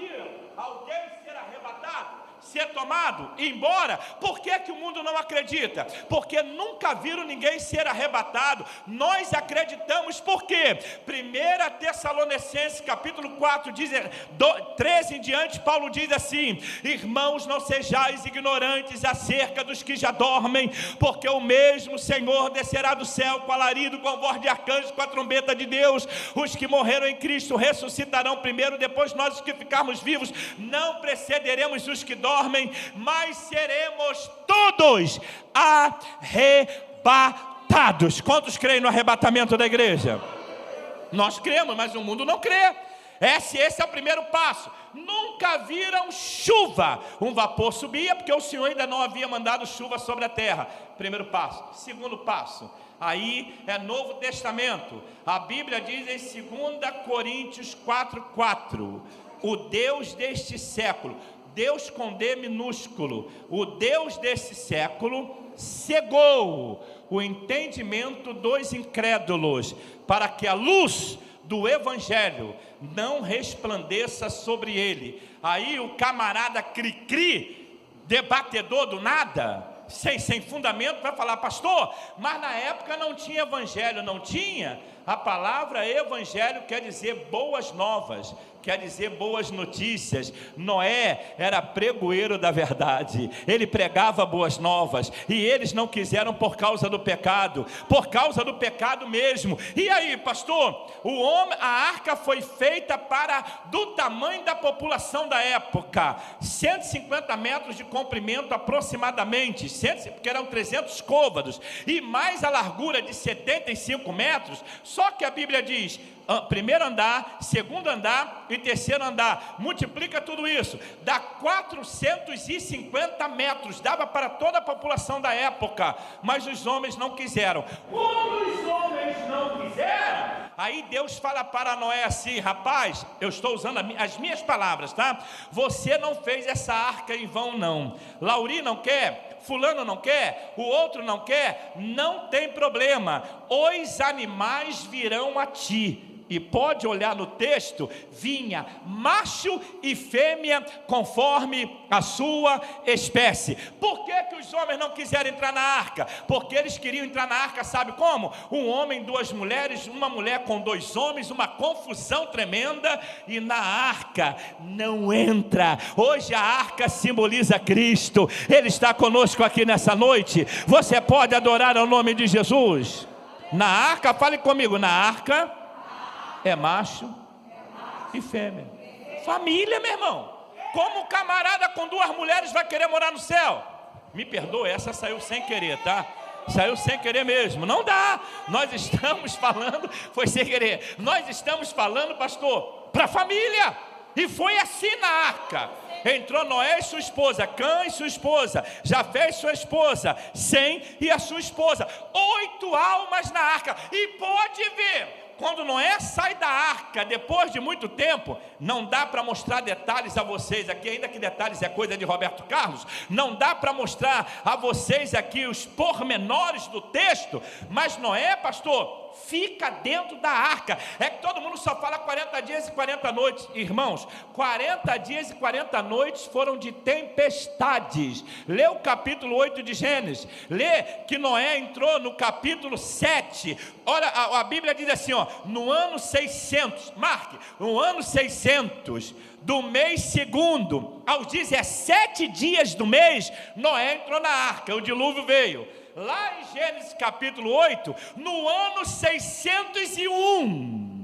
alguém ser arrebatado, ser tomado, ir embora? Por que o mundo não acredita? Porque nunca viram ninguém ser arrebatado. Nós acreditamos. Por quê? 1 Tessalonicenses capítulo 4, 13 em diante, Paulo diz assim: irmãos, não sejais ignorantes acerca dos que já dormem, porque o mesmo Senhor descerá do céu com alarido, com voz de arcanjo, com a trombeta de Deus. Os que morreram em Cristo ressuscitarão primeiro, depois nós, os que ficarmos vivos, não precederemos os que dormem, mas seremos todos arrebatados. Quantos creem no arrebatamento da igreja? Nós cremos, mas o mundo não crê. Esse é o primeiro passo. Nunca viram chuva. Um vapor subia, porque o Senhor ainda não havia mandado chuva sobre a terra. Primeiro passo. Segundo passo, aí é Novo Testamento. A Bíblia diz em 2 Coríntios 4:4, o Deus deste século, Deus com D minúsculo, o Deus desse século cegou o entendimento dos incrédulos, para que a luz do Evangelho não resplandeça sobre ele. Aí o camarada cri-cri, debatedor do nada, sem fundamento, vai falar: pastor, mas na época não tinha evangelho. Não tinha? A palavra evangelho quer dizer boas novas, quer dizer boas notícias. Noé era pregoeiro da verdade, ele pregava boas novas, e eles não quiseram por causa do pecado mesmo. E aí, pastor, a arca foi feita do tamanho da população da época, 150 metros de comprimento aproximadamente, porque eram 300 côvados, e mais a largura de 75 metros, só que a Bíblia diz: primeiro andar, segundo andar e terceiro andar, multiplica tudo isso, dá 450 metros, dava para toda a população da época, mas os homens não quiseram. Quando os homens não quiseram, aí Deus fala para Noé assim: rapaz, eu estou usando as minhas palavras, tá? Você não fez essa arca em vão, não. Lauri não quer, fulano não quer, o outro não quer, não tem problema, os animais virão a ti. E pode olhar no texto: vinha macho e fêmea conforme a sua espécie. Por que os homens não quiseram entrar na arca? Porque eles queriam entrar na arca, sabe como? Um homem, duas mulheres, uma mulher com dois homens, uma confusão tremenda, e na arca não entra. Hoje a arca simboliza Cristo, Ele está conosco aqui nessa noite. Você pode adorar ao nome de Jesus. Na arca, fale comigo, na arca é macho e fêmea. Família, meu irmão. Como um camarada com duas mulheres vai querer morar no céu? Me perdoa, essa saiu sem querer, tá? Saiu sem querer mesmo. Não dá. Nós estamos falando, foi sem querer. Nós estamos falando, pastor, para a família. E foi assim na arca. Entrou Noé e sua esposa, Cã e sua esposa, Jafé e sua esposa, Sem e a sua esposa. 8 almas na arca. E pode ver, quando Noé sai da arca, depois de muito tempo, não dá para mostrar detalhes a vocês aqui, ainda que detalhes é coisa de Roberto Carlos, não dá para mostrar a vocês aqui os pormenores do texto, mas Noé, pastor, fica dentro da arca. É que todo mundo só fala 40 dias e 40 noites, irmãos. 40 dias e 40 noites foram de tempestades. Lê o capítulo 8 de Gênesis, lê que Noé entrou no capítulo 7. Olha, a Bíblia diz assim, ó: no ano 600, marque, no ano 600 do mês segundo, aos 17 dias do mês, Noé entrou na arca, o dilúvio veio. Lá em Gênesis capítulo 8, no ano 601,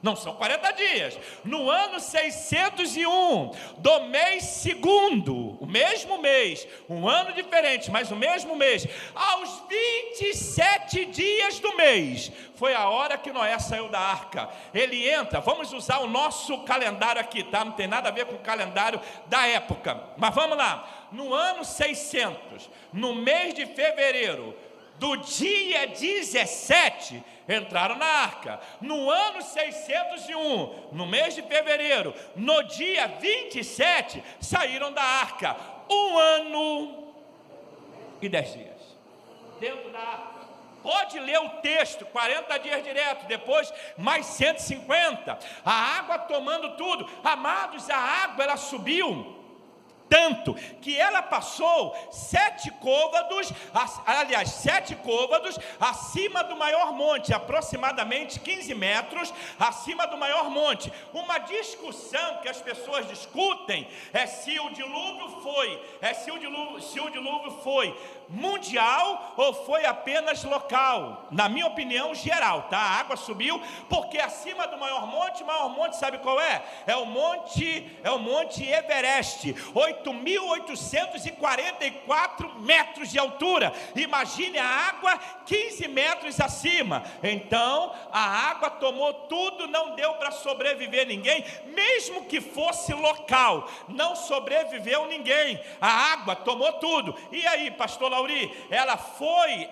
não são 40 dias, no ano 601 do mês segundo, o mesmo mês, um ano diferente, mas o mesmo mês, aos 27 dias do mês, foi a hora que Noé saiu da arca. Ele entra, vamos usar o nosso calendário aqui, tá? Não tem nada a ver com o calendário da época, mas vamos lá. No ano 600, no mês de fevereiro, do dia 17, entraram na arca. No ano 601, no mês de fevereiro, no dia 27, saíram da arca. 1 ano e 10 dias dentro da arca. Pode ler o texto, 40 dias direto, depois mais 150, a água tomando tudo. Amados, a água ela subiu tanto que ela passou 7 côvados acima do maior monte, aproximadamente 15 metros acima do maior monte. Uma discussão que as pessoas discutem é se o dilúvio foi mundial ou foi apenas local. Na minha opinião, geral, tá? A água subiu porque acima do maior monte sabe qual é? É o monte Everest, 8.844 metros de altura. Imagine a água 15 metros acima. Então a água tomou tudo, não deu para sobreviver ninguém, mesmo que fosse local, não sobreviveu ninguém. A água tomou tudo. E aí, pastor Lauri,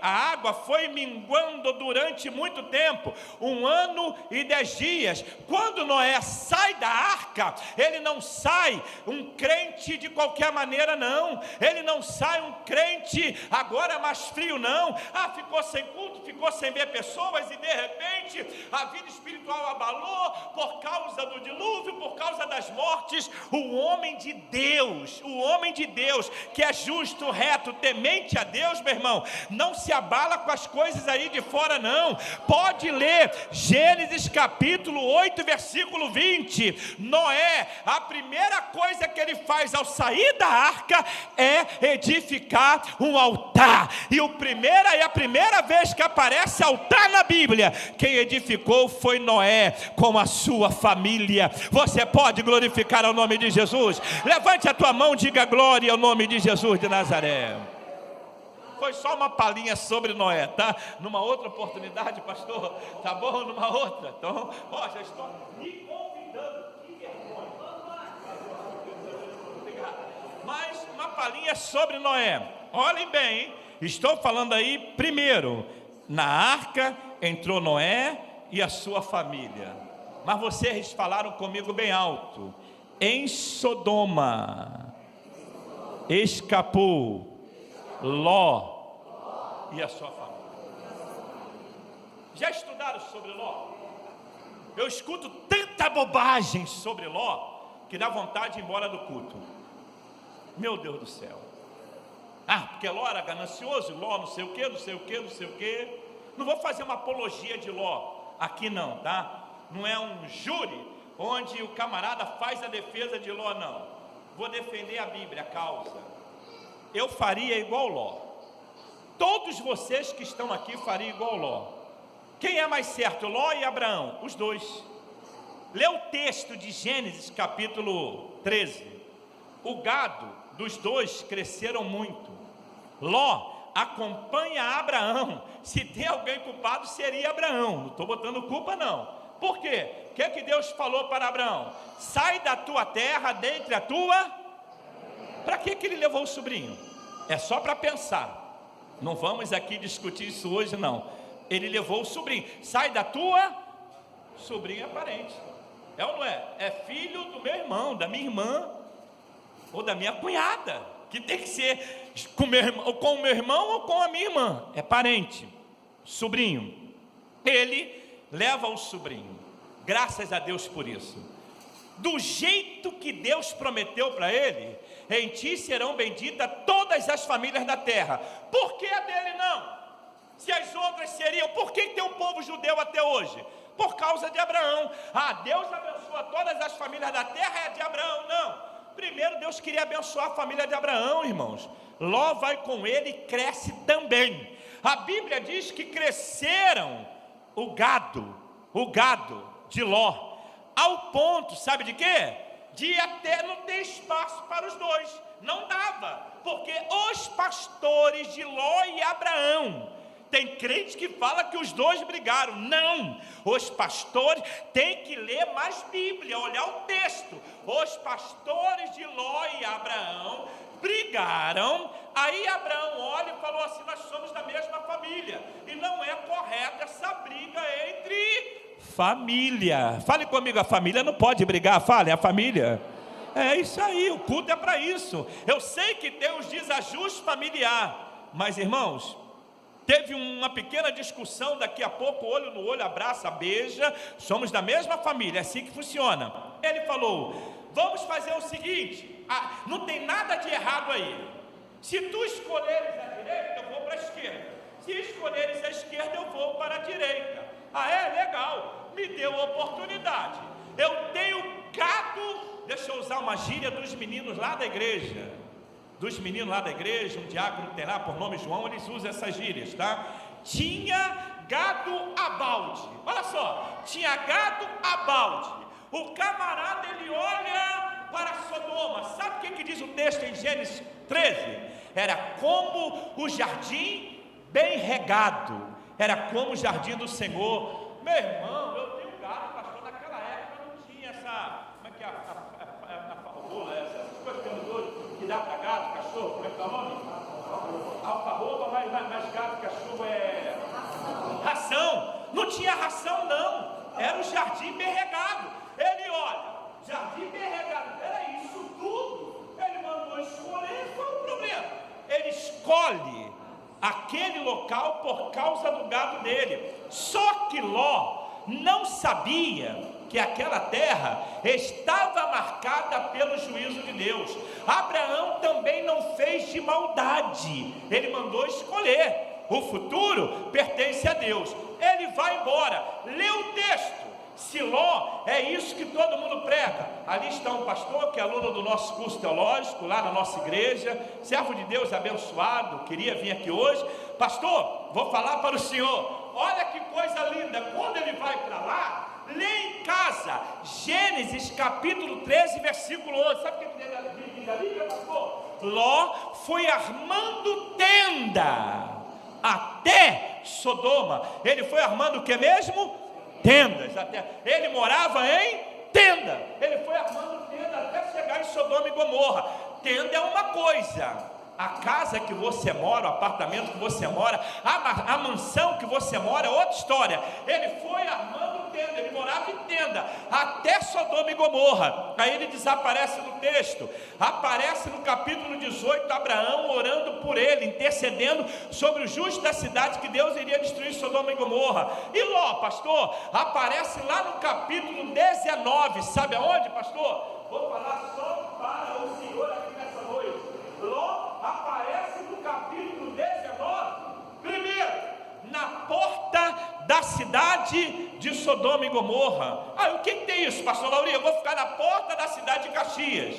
a água foi minguando durante muito tempo, 1 ano e 10 dias. Quando Noé sai da arca, ele não sai um crente de qualquer maneira, não. Ele não sai um crente agora mais frio, não. Ficou sem culto, ficou sem ver pessoas, e de repente a vida espiritual abalou por causa do dilúvio, por causa das mortes. O homem de Deus, que é justo, reto, temente temente a Deus, meu irmão, não se abala com as coisas aí de fora, não. Pode ler Gênesis capítulo 8, versículo 20. Noé, a primeira coisa que ele faz ao sair da arca é edificar um altar. E a primeira vez que aparece altar na Bíblia, quem edificou foi Noé com a sua família. Você pode glorificar ao nome de Jesus? Levante a tua mão, diga glória ao nome de Jesus de Nazaré. Foi só uma palhinha sobre Noé, tá? Numa outra oportunidade, pastor, tá bom? Numa outra. Então, já estou me convidando. Que vergonha. Mas uma palhinha sobre Noé. Olhem bem, hein? Estou falando aí, primeiro, na arca entrou Noé e a sua família. Mas vocês falaram comigo bem alto. Em Sodoma escapou Ló e a sua família. Já estudaram sobre Ló? Eu escuto tanta bobagem sobre Ló que dá vontade de ir embora do culto. Meu Deus do céu. Porque Ló era ganancioso, Ló não sei o que, não sei o que, não sei o que. Não vou fazer uma apologia de Ló aqui não, tá? Não é um júri onde o camarada faz a defesa de Ló, não. Vou defender a Bíblia, a causa. Eu faria igual Ló. Todos vocês que estão aqui fariam igual Ló. Quem é mais certo, Ló e Abraão? Os dois. Lê o texto de Gênesis capítulo 13. O gado dos dois cresceram muito. Ló acompanha Abraão. Se tem alguém culpado, seria Abraão. Não estou botando culpa, não. Por quê? O que Deus falou para Abraão? Sai da tua terra, dentre a tua... Para que ele levou o sobrinho? É só para pensar. Não vamos aqui discutir isso hoje, não. Ele levou o sobrinho. Sai da tua... Sobrinho é parente. É ou não é? É filho do meu irmão, da minha irmã, ou da minha cunhada, que tem que ser com o meu irmão ou com a minha irmã. É parente. Sobrinho. Ele leva o sobrinho. Graças a Deus por isso. Do jeito que Deus prometeu para ele, em ti serão benditas todas as famílias da terra. Por que a dele não? Se as outras seriam, por que tem um povo judeu até hoje? Por causa de Abraão. Deus abençoa todas as famílias da terra, é de Abraão. Não. Primeiro Deus queria abençoar a família de Abraão, irmãos. Ló vai com ele e cresce também. A Bíblia diz que cresceram o gado de Ló, ao ponto, sabe de quê? De até não ter espaço para os dois. Não dava, porque os pastores de Ló e Abraão, tem crente que fala que os dois brigaram. Não, os pastores têm que ler mais Bíblia, olhar o texto. Os pastores de Ló e Abraão brigaram. Aí Abraão olha e falou assim: nós somos da mesma família, e não é correta essa briga entre família. Fale comigo, a família não pode brigar. Fale, a família. É isso aí, o culto é para isso. Eu sei que tem os desajustes familiares, mas irmãos, teve uma pequena discussão, daqui a pouco, olho no olho, abraça, beija, somos da mesma família, é assim que funciona. Ele falou: vamos fazer o seguinte, não tem nada de errado aí. Se tu escolheres a direita, eu vou para a esquerda. Se escolheres a esquerda, eu vou para a direita. Legal, me deu a oportunidade. Eu tenho gado, deixa eu usar uma gíria dos meninos lá da igreja. Um diácono que tem lá por nome João, eles usam essas gírias, tá? Tinha gado a balde. Olha só, tinha gado a balde. O camarada, ele olha para Sodoma. Sabe o que diz o texto em Gênesis 13? Era como o jardim bem regado. Era como o jardim do Senhor. Meu irmão, eu tenho gado, pastor. Naquela época não tinha essa... Como é que é essas coisas que dá para gato, cachorro, como é que é o nome? Alfarroba, mas gato, cachorro é ração. Não tinha ração, não. Era o jardim bem regado. Ele olha, jardim bem regado, era isso tudo. Ele mandou escolher, qual o problema? Ele escolhe aquele local por causa do gado dele. Só que Ló não sabia que aquela terra estava marcada pelo juízo de Deus. Abraão também não fez de maldade, ele mandou escolher. O futuro pertence a Deus. Ele vai embora. Lê o texto. Siló, é isso que todo mundo prega. Ali está um pastor que é aluno do nosso curso teológico, lá na nossa igreja, servo de Deus abençoado, queria vir aqui hoje. Pastor, vou falar para o senhor, olha que coisa linda. Quando ele vai para lá, lê em casa, Gênesis capítulo 13, versículo 11. Sabe o que diz ali, pastor? Ló foi armando tenda até Sodoma. Ele foi armando o que mesmo? Tendas. Ele morava em tenda. Ele foi armando tenda até chegar em Sodoma e Gomorra. Tenda é uma coisa, a casa que você mora, o apartamento que você mora, a mansão que você mora é outra história. Ele foi armando tenda, ele morava em tenda até Sodoma e Gomorra. Aí ele desaparece no texto. Aparece no capítulo 18 Abraão orando por ele, intercedendo sobre o justo da cidade, que Deus iria destruir Sodoma e Gomorra. E Ló, pastor, aparece lá no capítulo 19. Sabe aonde, pastor? Vou falar só para o senhor aqui nessa noite. Ló aparece no capítulo 19, primeiro, na porta da cidade de Sodoma e Gomorra. O que tem isso, pastor Lauri? Eu vou ficar na porta da cidade de Caxias,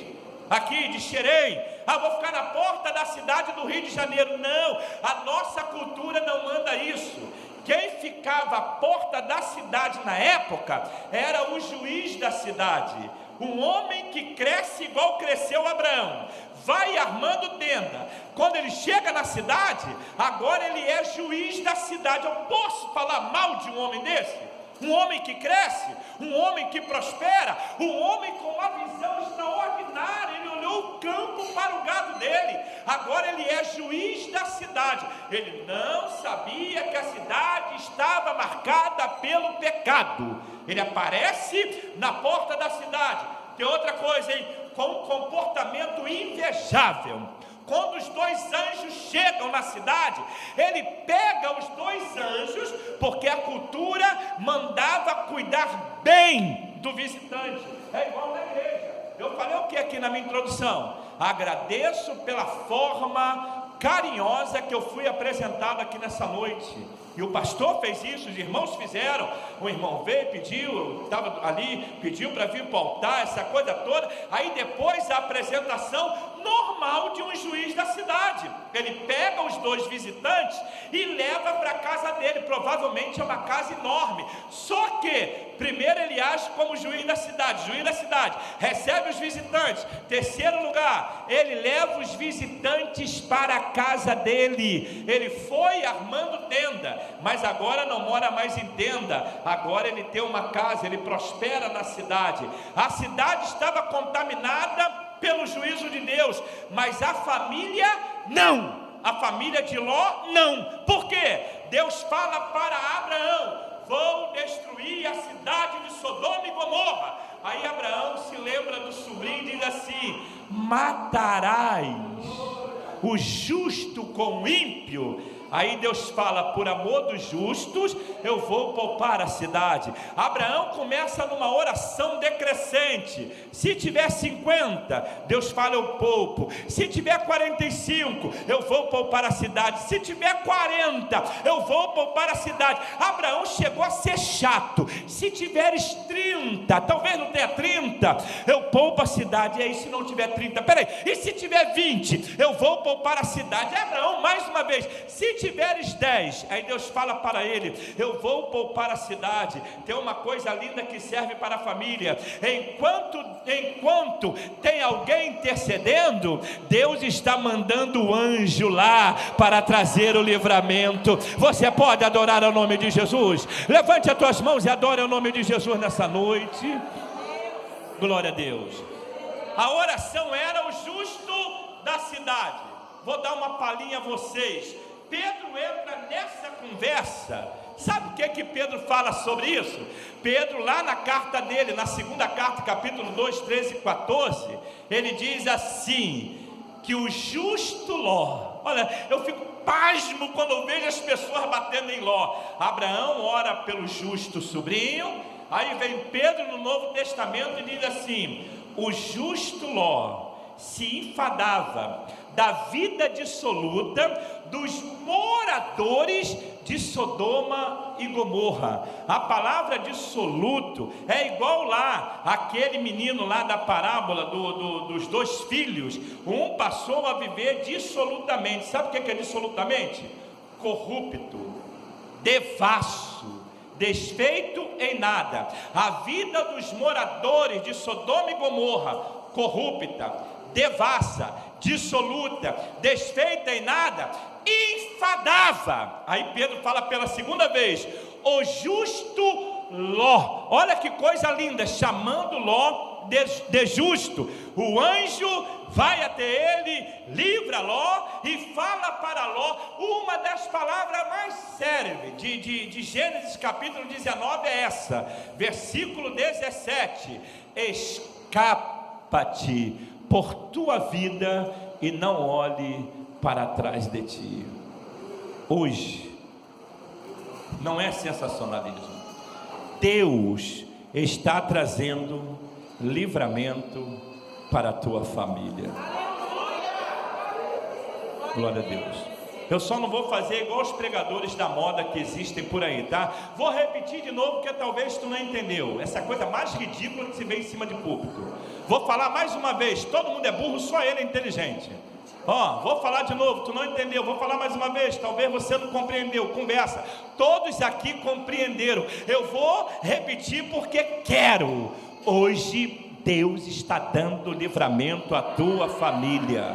aqui de Xerém. Vou ficar na porta da cidade do Rio de Janeiro. Não, a nossa cultura não manda isso. Quem ficava à porta da cidade na época era o juiz da cidade, um homem que cresce igual cresceu Abraão, vai armando tenda. Quando ele chega na cidade, agora ele é juiz da cidade. Eu posso falar mal de um homem desse? Um homem que cresce, um homem que prospera, um homem com uma visão extraordinária. Ele olhou o campo para o gado dele. Agora ele é juiz da cidade. Ele não sabia que a cidade estava marcada pelo pecado. Ele aparece na porta da cidade. Tem outra coisa, hein? Com um comportamento invejável. Quando os dois anjos chegam na cidade, ele pega os dois anjos, porque a cultura mandava cuidar bem do visitante. É igual na igreja. Eu falei o que aqui na minha introdução? Agradeço pela forma carinhosa que eu fui apresentado aqui nessa noite. E o pastor fez isso, os irmãos fizeram. O irmão veio, pediu, estava ali, pediu para vir para o altar, essa coisa toda. Aí depois a apresentação normal de um juiz da cidade. Ele pega os dois visitantes e leva para a casa dele. Provavelmente é uma casa enorme. Só que primeiro ele age como juiz da cidade. Juiz da cidade recebe os visitantes. Terceiro lugar, ele leva os visitantes para a casa dele. Ele foi armando tenda, mas agora não mora mais em tenda. Agora ele tem uma casa, ele prospera na cidade. A cidade estava contaminada pelo juízo de Deus, mas a família não. A família de Ló não. Por quê? Deus fala para Abraão: vou destruir a cidade de Sodoma e Gomorra. Aí Abraão se lembra do sobrinho e diz assim: matarás o justo com o ímpio? Aí Deus fala: por amor dos justos, eu vou poupar a cidade. Abraão começa numa oração decrescente. Se tiver 50, Deus fala: eu poupo. Se tiver 45, eu vou poupar a cidade. Se tiver 40, eu vou poupar a cidade. Abraão chegou a ser chato. Se tiveres 30, talvez não tenha 30, eu poupo a cidade. E aí, se não tiver 30, peraí, e se tiver 20, eu vou poupar a cidade. Abraão, mais uma vez, se tiveres 10, aí Deus fala para ele: eu vou poupar a cidade. Tem uma coisa linda que serve para a família: enquanto tem alguém intercedendo, Deus está mandando o anjo lá para trazer o livramento. Você pode adorar ao nome de Jesus? Levante as tuas mãos e adore ao nome de Jesus nessa noite. Glória a Deus. A oração era o justo da cidade. Vou dar uma palhinha a vocês. Pedro entra nessa conversa. Sabe o que Pedro fala sobre isso? Pedro, lá na carta dele, na segunda carta, capítulo 2, 13 e 14, ele diz assim: que o justo Ló, olha, eu fico pasmo quando eu vejo as pessoas batendo em Ló. Abraão ora pelo justo sobrinho. Aí vem Pedro no Novo Testamento e diz assim: o justo Ló se enfadava da vida dissoluta dos moradores de Sodoma e Gomorra. A palavra dissoluto é igual lá, aquele menino lá da parábola dos dois filhos. Um passou a viver dissolutamente. Sabe o que é dissolutamente? Corrupto, devasso, desfeito em nada. A vida dos moradores de Sodoma e Gomorra, corrupta, devassa, dissoluta, desfeita em nada, enfadava. Aí Pedro fala pela segunda vez: o justo Ló. Olha que coisa linda, chamando Ló de justo. O anjo vai até ele, livra Ló e fala para Ló uma das palavras mais célebres de Gênesis capítulo 19 é essa, versículo 17: escapa-te por tua vida e não olhe para trás de ti. Hoje não é sensacionalismo. Deus está trazendo livramento para a tua família. Glória a Deus. Eu só não vou fazer igual os pregadores da moda que existem por aí, tá? Vou repetir de novo, porque talvez tu não entendeu. Essa coisa mais ridícula que se vê em cima de púlpito. Vou falar mais uma vez. Todo mundo é burro, só ele é inteligente. Vou falar de novo, tu não entendeu. Vou falar mais uma vez, talvez você não compreendeu. Conversa. Todos aqui compreenderam. Eu vou repetir porque quero. Hoje Deus está dando livramento à tua família.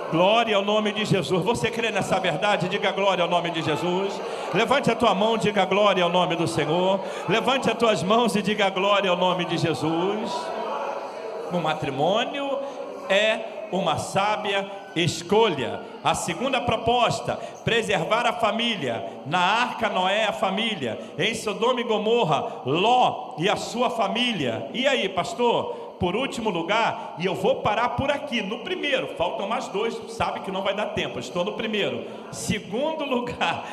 Glória ao nome de Jesus. Você crê nessa verdade? Diga glória ao nome de Jesus. Levante a tua mão, diga glória ao nome do Senhor. Levante as tuas mãos e diga glória ao nome de Jesus. O matrimônio é uma sábia escolha. A segunda proposta: preservar a família. Na arca, Noé, a família. Em Sodoma e Gomorra, Ló e a sua família. E aí, pastor? Por último lugar, e eu vou parar por aqui, no primeiro, faltam mais dois, sabe que não vai dar tempo, estou no primeiro. Segundo lugar,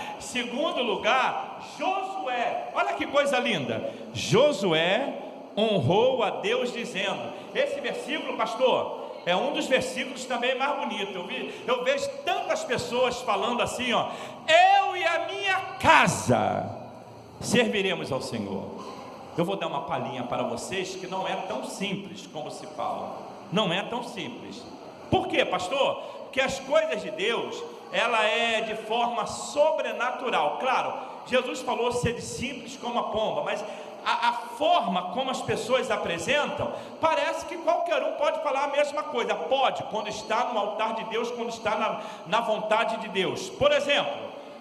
Josué. Olha que coisa linda. Josué honrou a Deus dizendo, esse versículo, pastor, é um dos versículos também mais bonitos. Eu vejo tantas pessoas falando assim, eu e a minha casa serviremos ao Senhor. Eu vou dar uma palhinha para vocês que não é tão simples como se fala. Não é tão simples. Por quê, pastor? Porque as coisas de Deus, ela é de forma sobrenatural. Claro, Jesus falou ser simples como a pomba, mas a forma como as pessoas apresentam, parece que qualquer um pode falar a mesma coisa. Pode, quando está no altar de Deus, quando está na vontade de Deus. Por exemplo,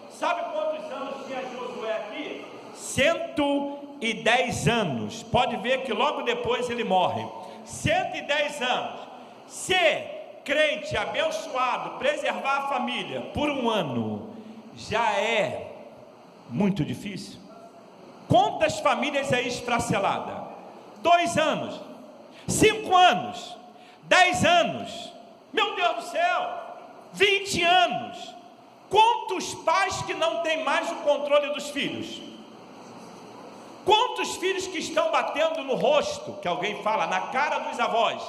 sabe quantos anos tinha Josué aqui? 110 anos. Pode ver que logo depois ele morre. 110 anos. Ser crente, abençoado, preservar a família por um ano já é muito difícil. Quantas famílias aí esfraceladas? 2 anos, 5 anos, 10 anos, meu Deus do céu, 20 anos. Quantos pais que não têm mais o controle dos filhos? Quantos filhos que estão batendo no rosto, que alguém fala, na cara dos avós,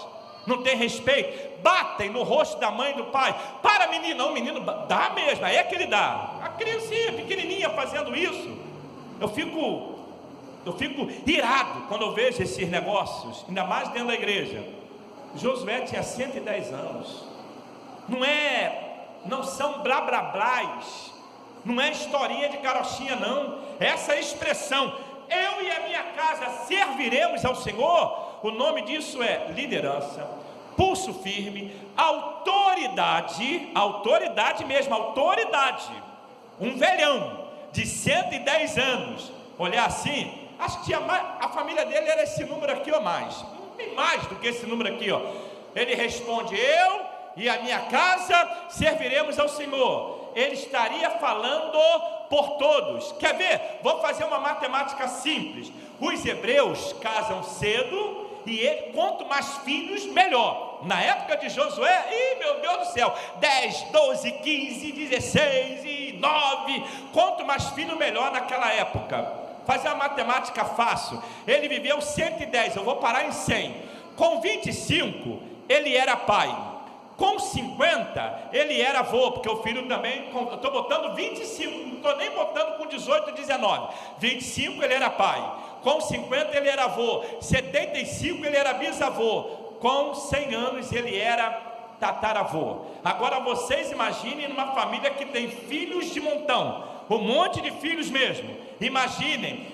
não tem respeito, batem no rosto da mãe e do pai. Para menino, não, menino dá mesmo, aí é que ele dá. A criancinha pequenininha fazendo isso, eu fico irado quando eu vejo esses negócios, ainda mais dentro da igreja. Josué tinha 110 anos, não são blá blá blás, não é historinha de carochinha não, essa expressão, eu e a minha casa serviremos ao Senhor, o nome disso é liderança, pulso firme, autoridade mesmo, autoridade. Um velhão de 110 anos, olhar assim, acho que a família dele era esse número aqui ou mais, bem mais do que esse número aqui, ele responde, eu e a minha casa serviremos ao Senhor. Ele estaria falando por todos. Quer ver? Vou fazer uma matemática simples. Os hebreus casam cedo E ele, quanto mais filhos, melhor. Na época de Josué, meu Deus do céu, 10, 12, 15, 16 e 9. Quanto mais filho, melhor naquela época. Fazer uma matemática fácil. Ele viveu 110, eu vou parar em 100. Com 25, ele era pai. Com 50, ele era avô, porque o filho também, eu estou botando 25, não estou nem botando com 18, 19. 25 ele era pai. Com 50 ele era avô. 75 ele era bisavô. Com 100 anos ele era tataravô. Agora vocês imaginem numa família que tem filhos de montão, um monte de filhos mesmo. Imaginem,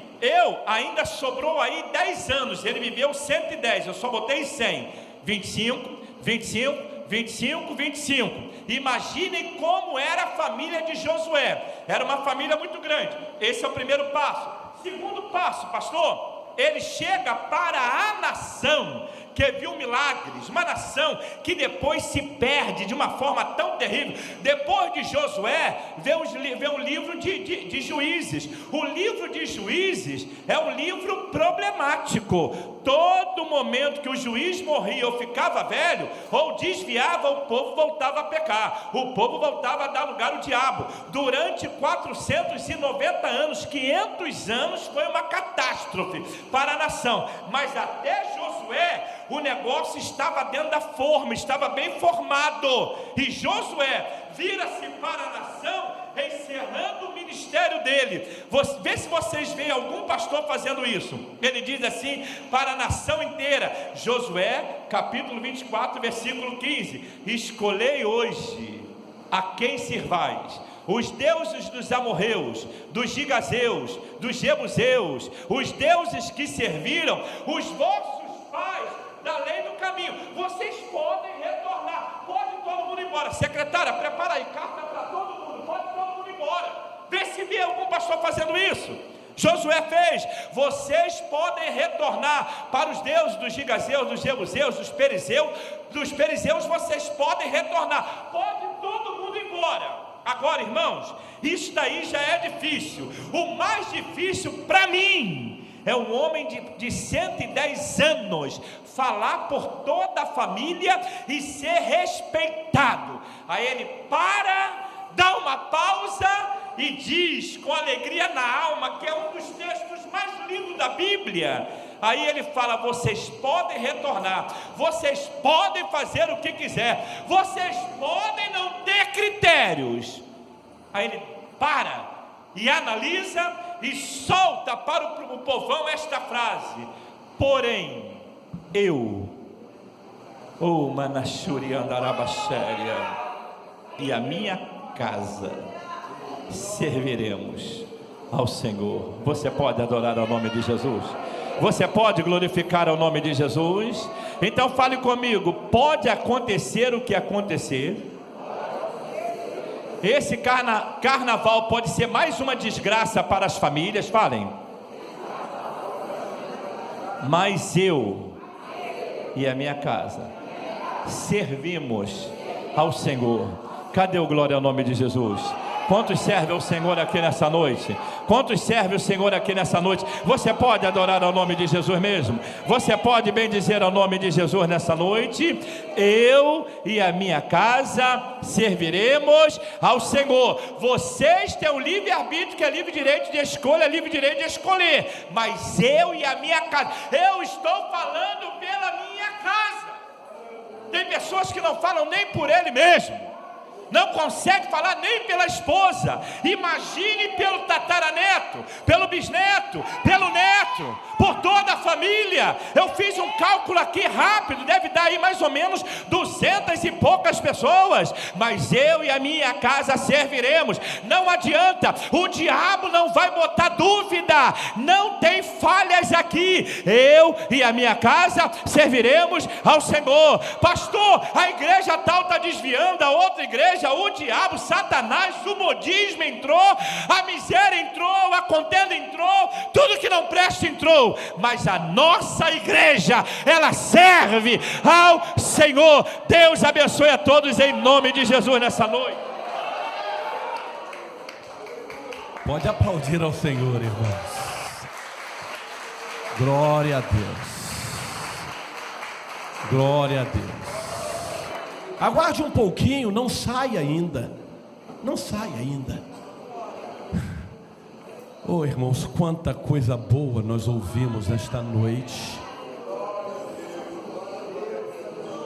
ainda sobrou aí 10 anos, ele viveu 110, eu só botei 100. 25, 25, 25, 25. Imaginem como era a família de Josué. Era uma família muito grande. Esse é o primeiro passo. Segundo passo, pastor, ele chega para a nação que viu milagres, uma nação que depois se perde de uma forma tão terrível. Depois de Josué, vê o livro de Juízes. O livro de Juízes é um livro problemático. Todo momento que o juiz morria ou ficava velho, ou desviava, o povo voltava a pecar, o povo voltava a dar lugar ao diabo. Durante 490 anos, 500 anos, foi uma catástrofe para a nação. Mas até Josué, o negócio estava dentro da forma, estava bem formado. E Josué vira-se para a nação, encerrando o ministério dele. Vê se vocês veem algum pastor fazendo isso. Ele diz assim para a nação inteira, Josué capítulo 24, versículo 15: escolhei hoje a quem sirvais, os deuses dos amorreus, dos gigazeus, dos jebuseus, os deuses que serviram os vossos pais da lei do caminho. Vocês podem retornar, pode todo mundo ir embora. Secretária, prepara aí, carta para todo mundo, pode todo mundo ir embora. Vê se vê algum pastor fazendo isso. Josué fez. Vocês podem retornar para os deuses dos gigazeus, dos jebuseus, dos perizeus, vocês podem retornar, pode todo mundo ir embora. Agora, irmãos, isso daí já é difícil. O mais difícil para mim é um homem de 110 anos falar por toda a família e ser respeitado. Aí ele dá uma pausa e diz com alegria na alma, que é um dos textos mais lindos da Bíblia. Aí ele fala: vocês podem retornar, vocês podem fazer o que quiser, vocês podem não ter critérios. Aí ele para e analisa e solta para o povão esta frase: porém eu, Manachuri Andarabachéria, e a minha casa serviremos ao Senhor. Você pode adorar ao nome de Jesus? Você pode glorificar ao nome de Jesus? Então fale comigo: pode acontecer o que acontecer. Esse carnaval pode ser mais uma desgraça para as famílias. Falem. Mas eu e a minha casa servimos ao Senhor. Cadê o glória ao nome de Jesus? Quantos servem ao Senhor aqui nessa noite? Quantos servem o Senhor aqui nessa noite? Você pode adorar ao nome de Jesus mesmo? Você pode bem dizer ao nome de Jesus nessa noite: eu e a minha casa serviremos ao Senhor. Vocês têm o livre-arbítrio, que é livre direito de escolha, livre direito de escolher. Mas eu e a minha casa, eu estou falando pela minha casa. Tem pessoas que não falam nem por ele mesmo, não consegue falar nem pela esposa. Imagine pelo tataraneto, pelo bisneto, pelo neto, por toda a família. Eu fiz um cálculo aqui rápido, deve dar aí mais ou menos 200 e poucas pessoas. Mas eu e a minha casa serviremos. Não adianta, o diabo não vai botar dúvida, não tem falhas aqui. Eu e a minha casa serviremos ao Senhor. Pastor, a igreja tal está desviando, a outra igreja, o diabo, Satanás, o modismo entrou, a miséria entrou, a contenda entrou, tudo que não presta entrou. Mas a nossa igreja, ela serve ao Senhor. Deus abençoe a todos em nome de Jesus nessa noite. Pode aplaudir ao Senhor, irmãos. Glória a Deus. Glória a Deus. Aguarde um pouquinho, não sai ainda. Não sai ainda. Oh, irmãos, quanta coisa boa nós ouvimos nesta noite.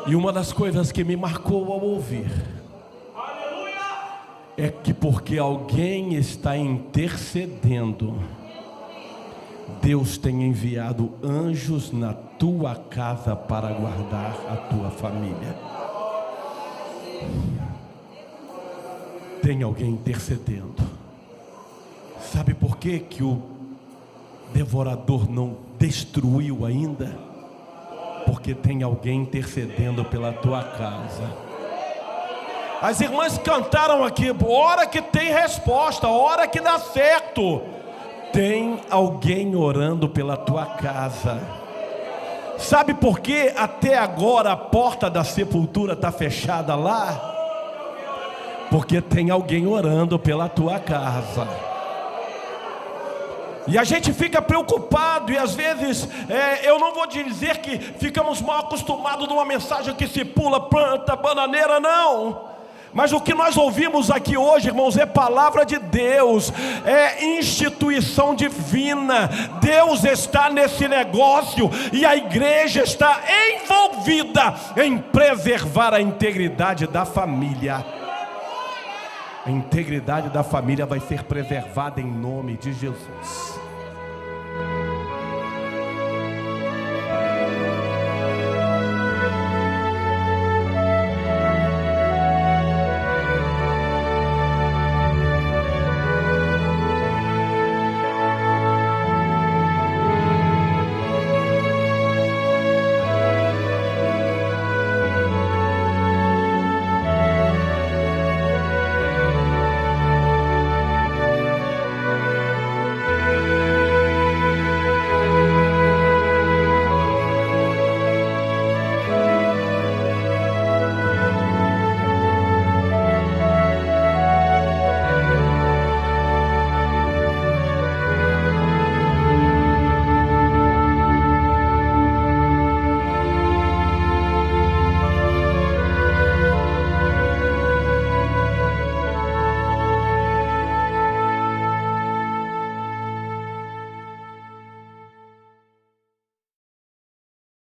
E uma das coisas que me marcou ao ouvir é que porque alguém está intercedendo, Deus tem enviado anjos na tua casa para guardar a tua família. Tem alguém intercedendo. Sabe por que o devorador não destruiu ainda? Porque tem alguém intercedendo pela tua casa. As irmãs cantaram aqui, hora que tem resposta, hora que dá certo. Tem alguém orando pela tua casa. Sabe por que até agora a porta da sepultura está fechada lá? Porque tem alguém orando pela tua casa. E a gente fica preocupado, e às vezes, eu não vou dizer que ficamos mal acostumados numa mensagem que se pula, planta, bananeira, não. Mas o que nós ouvimos aqui hoje, irmãos, é palavra de Deus, é instituição divina. Deus está nesse negócio e a igreja está envolvida em preservar a integridade da família. A integridade da família vai ser preservada em nome de Jesus.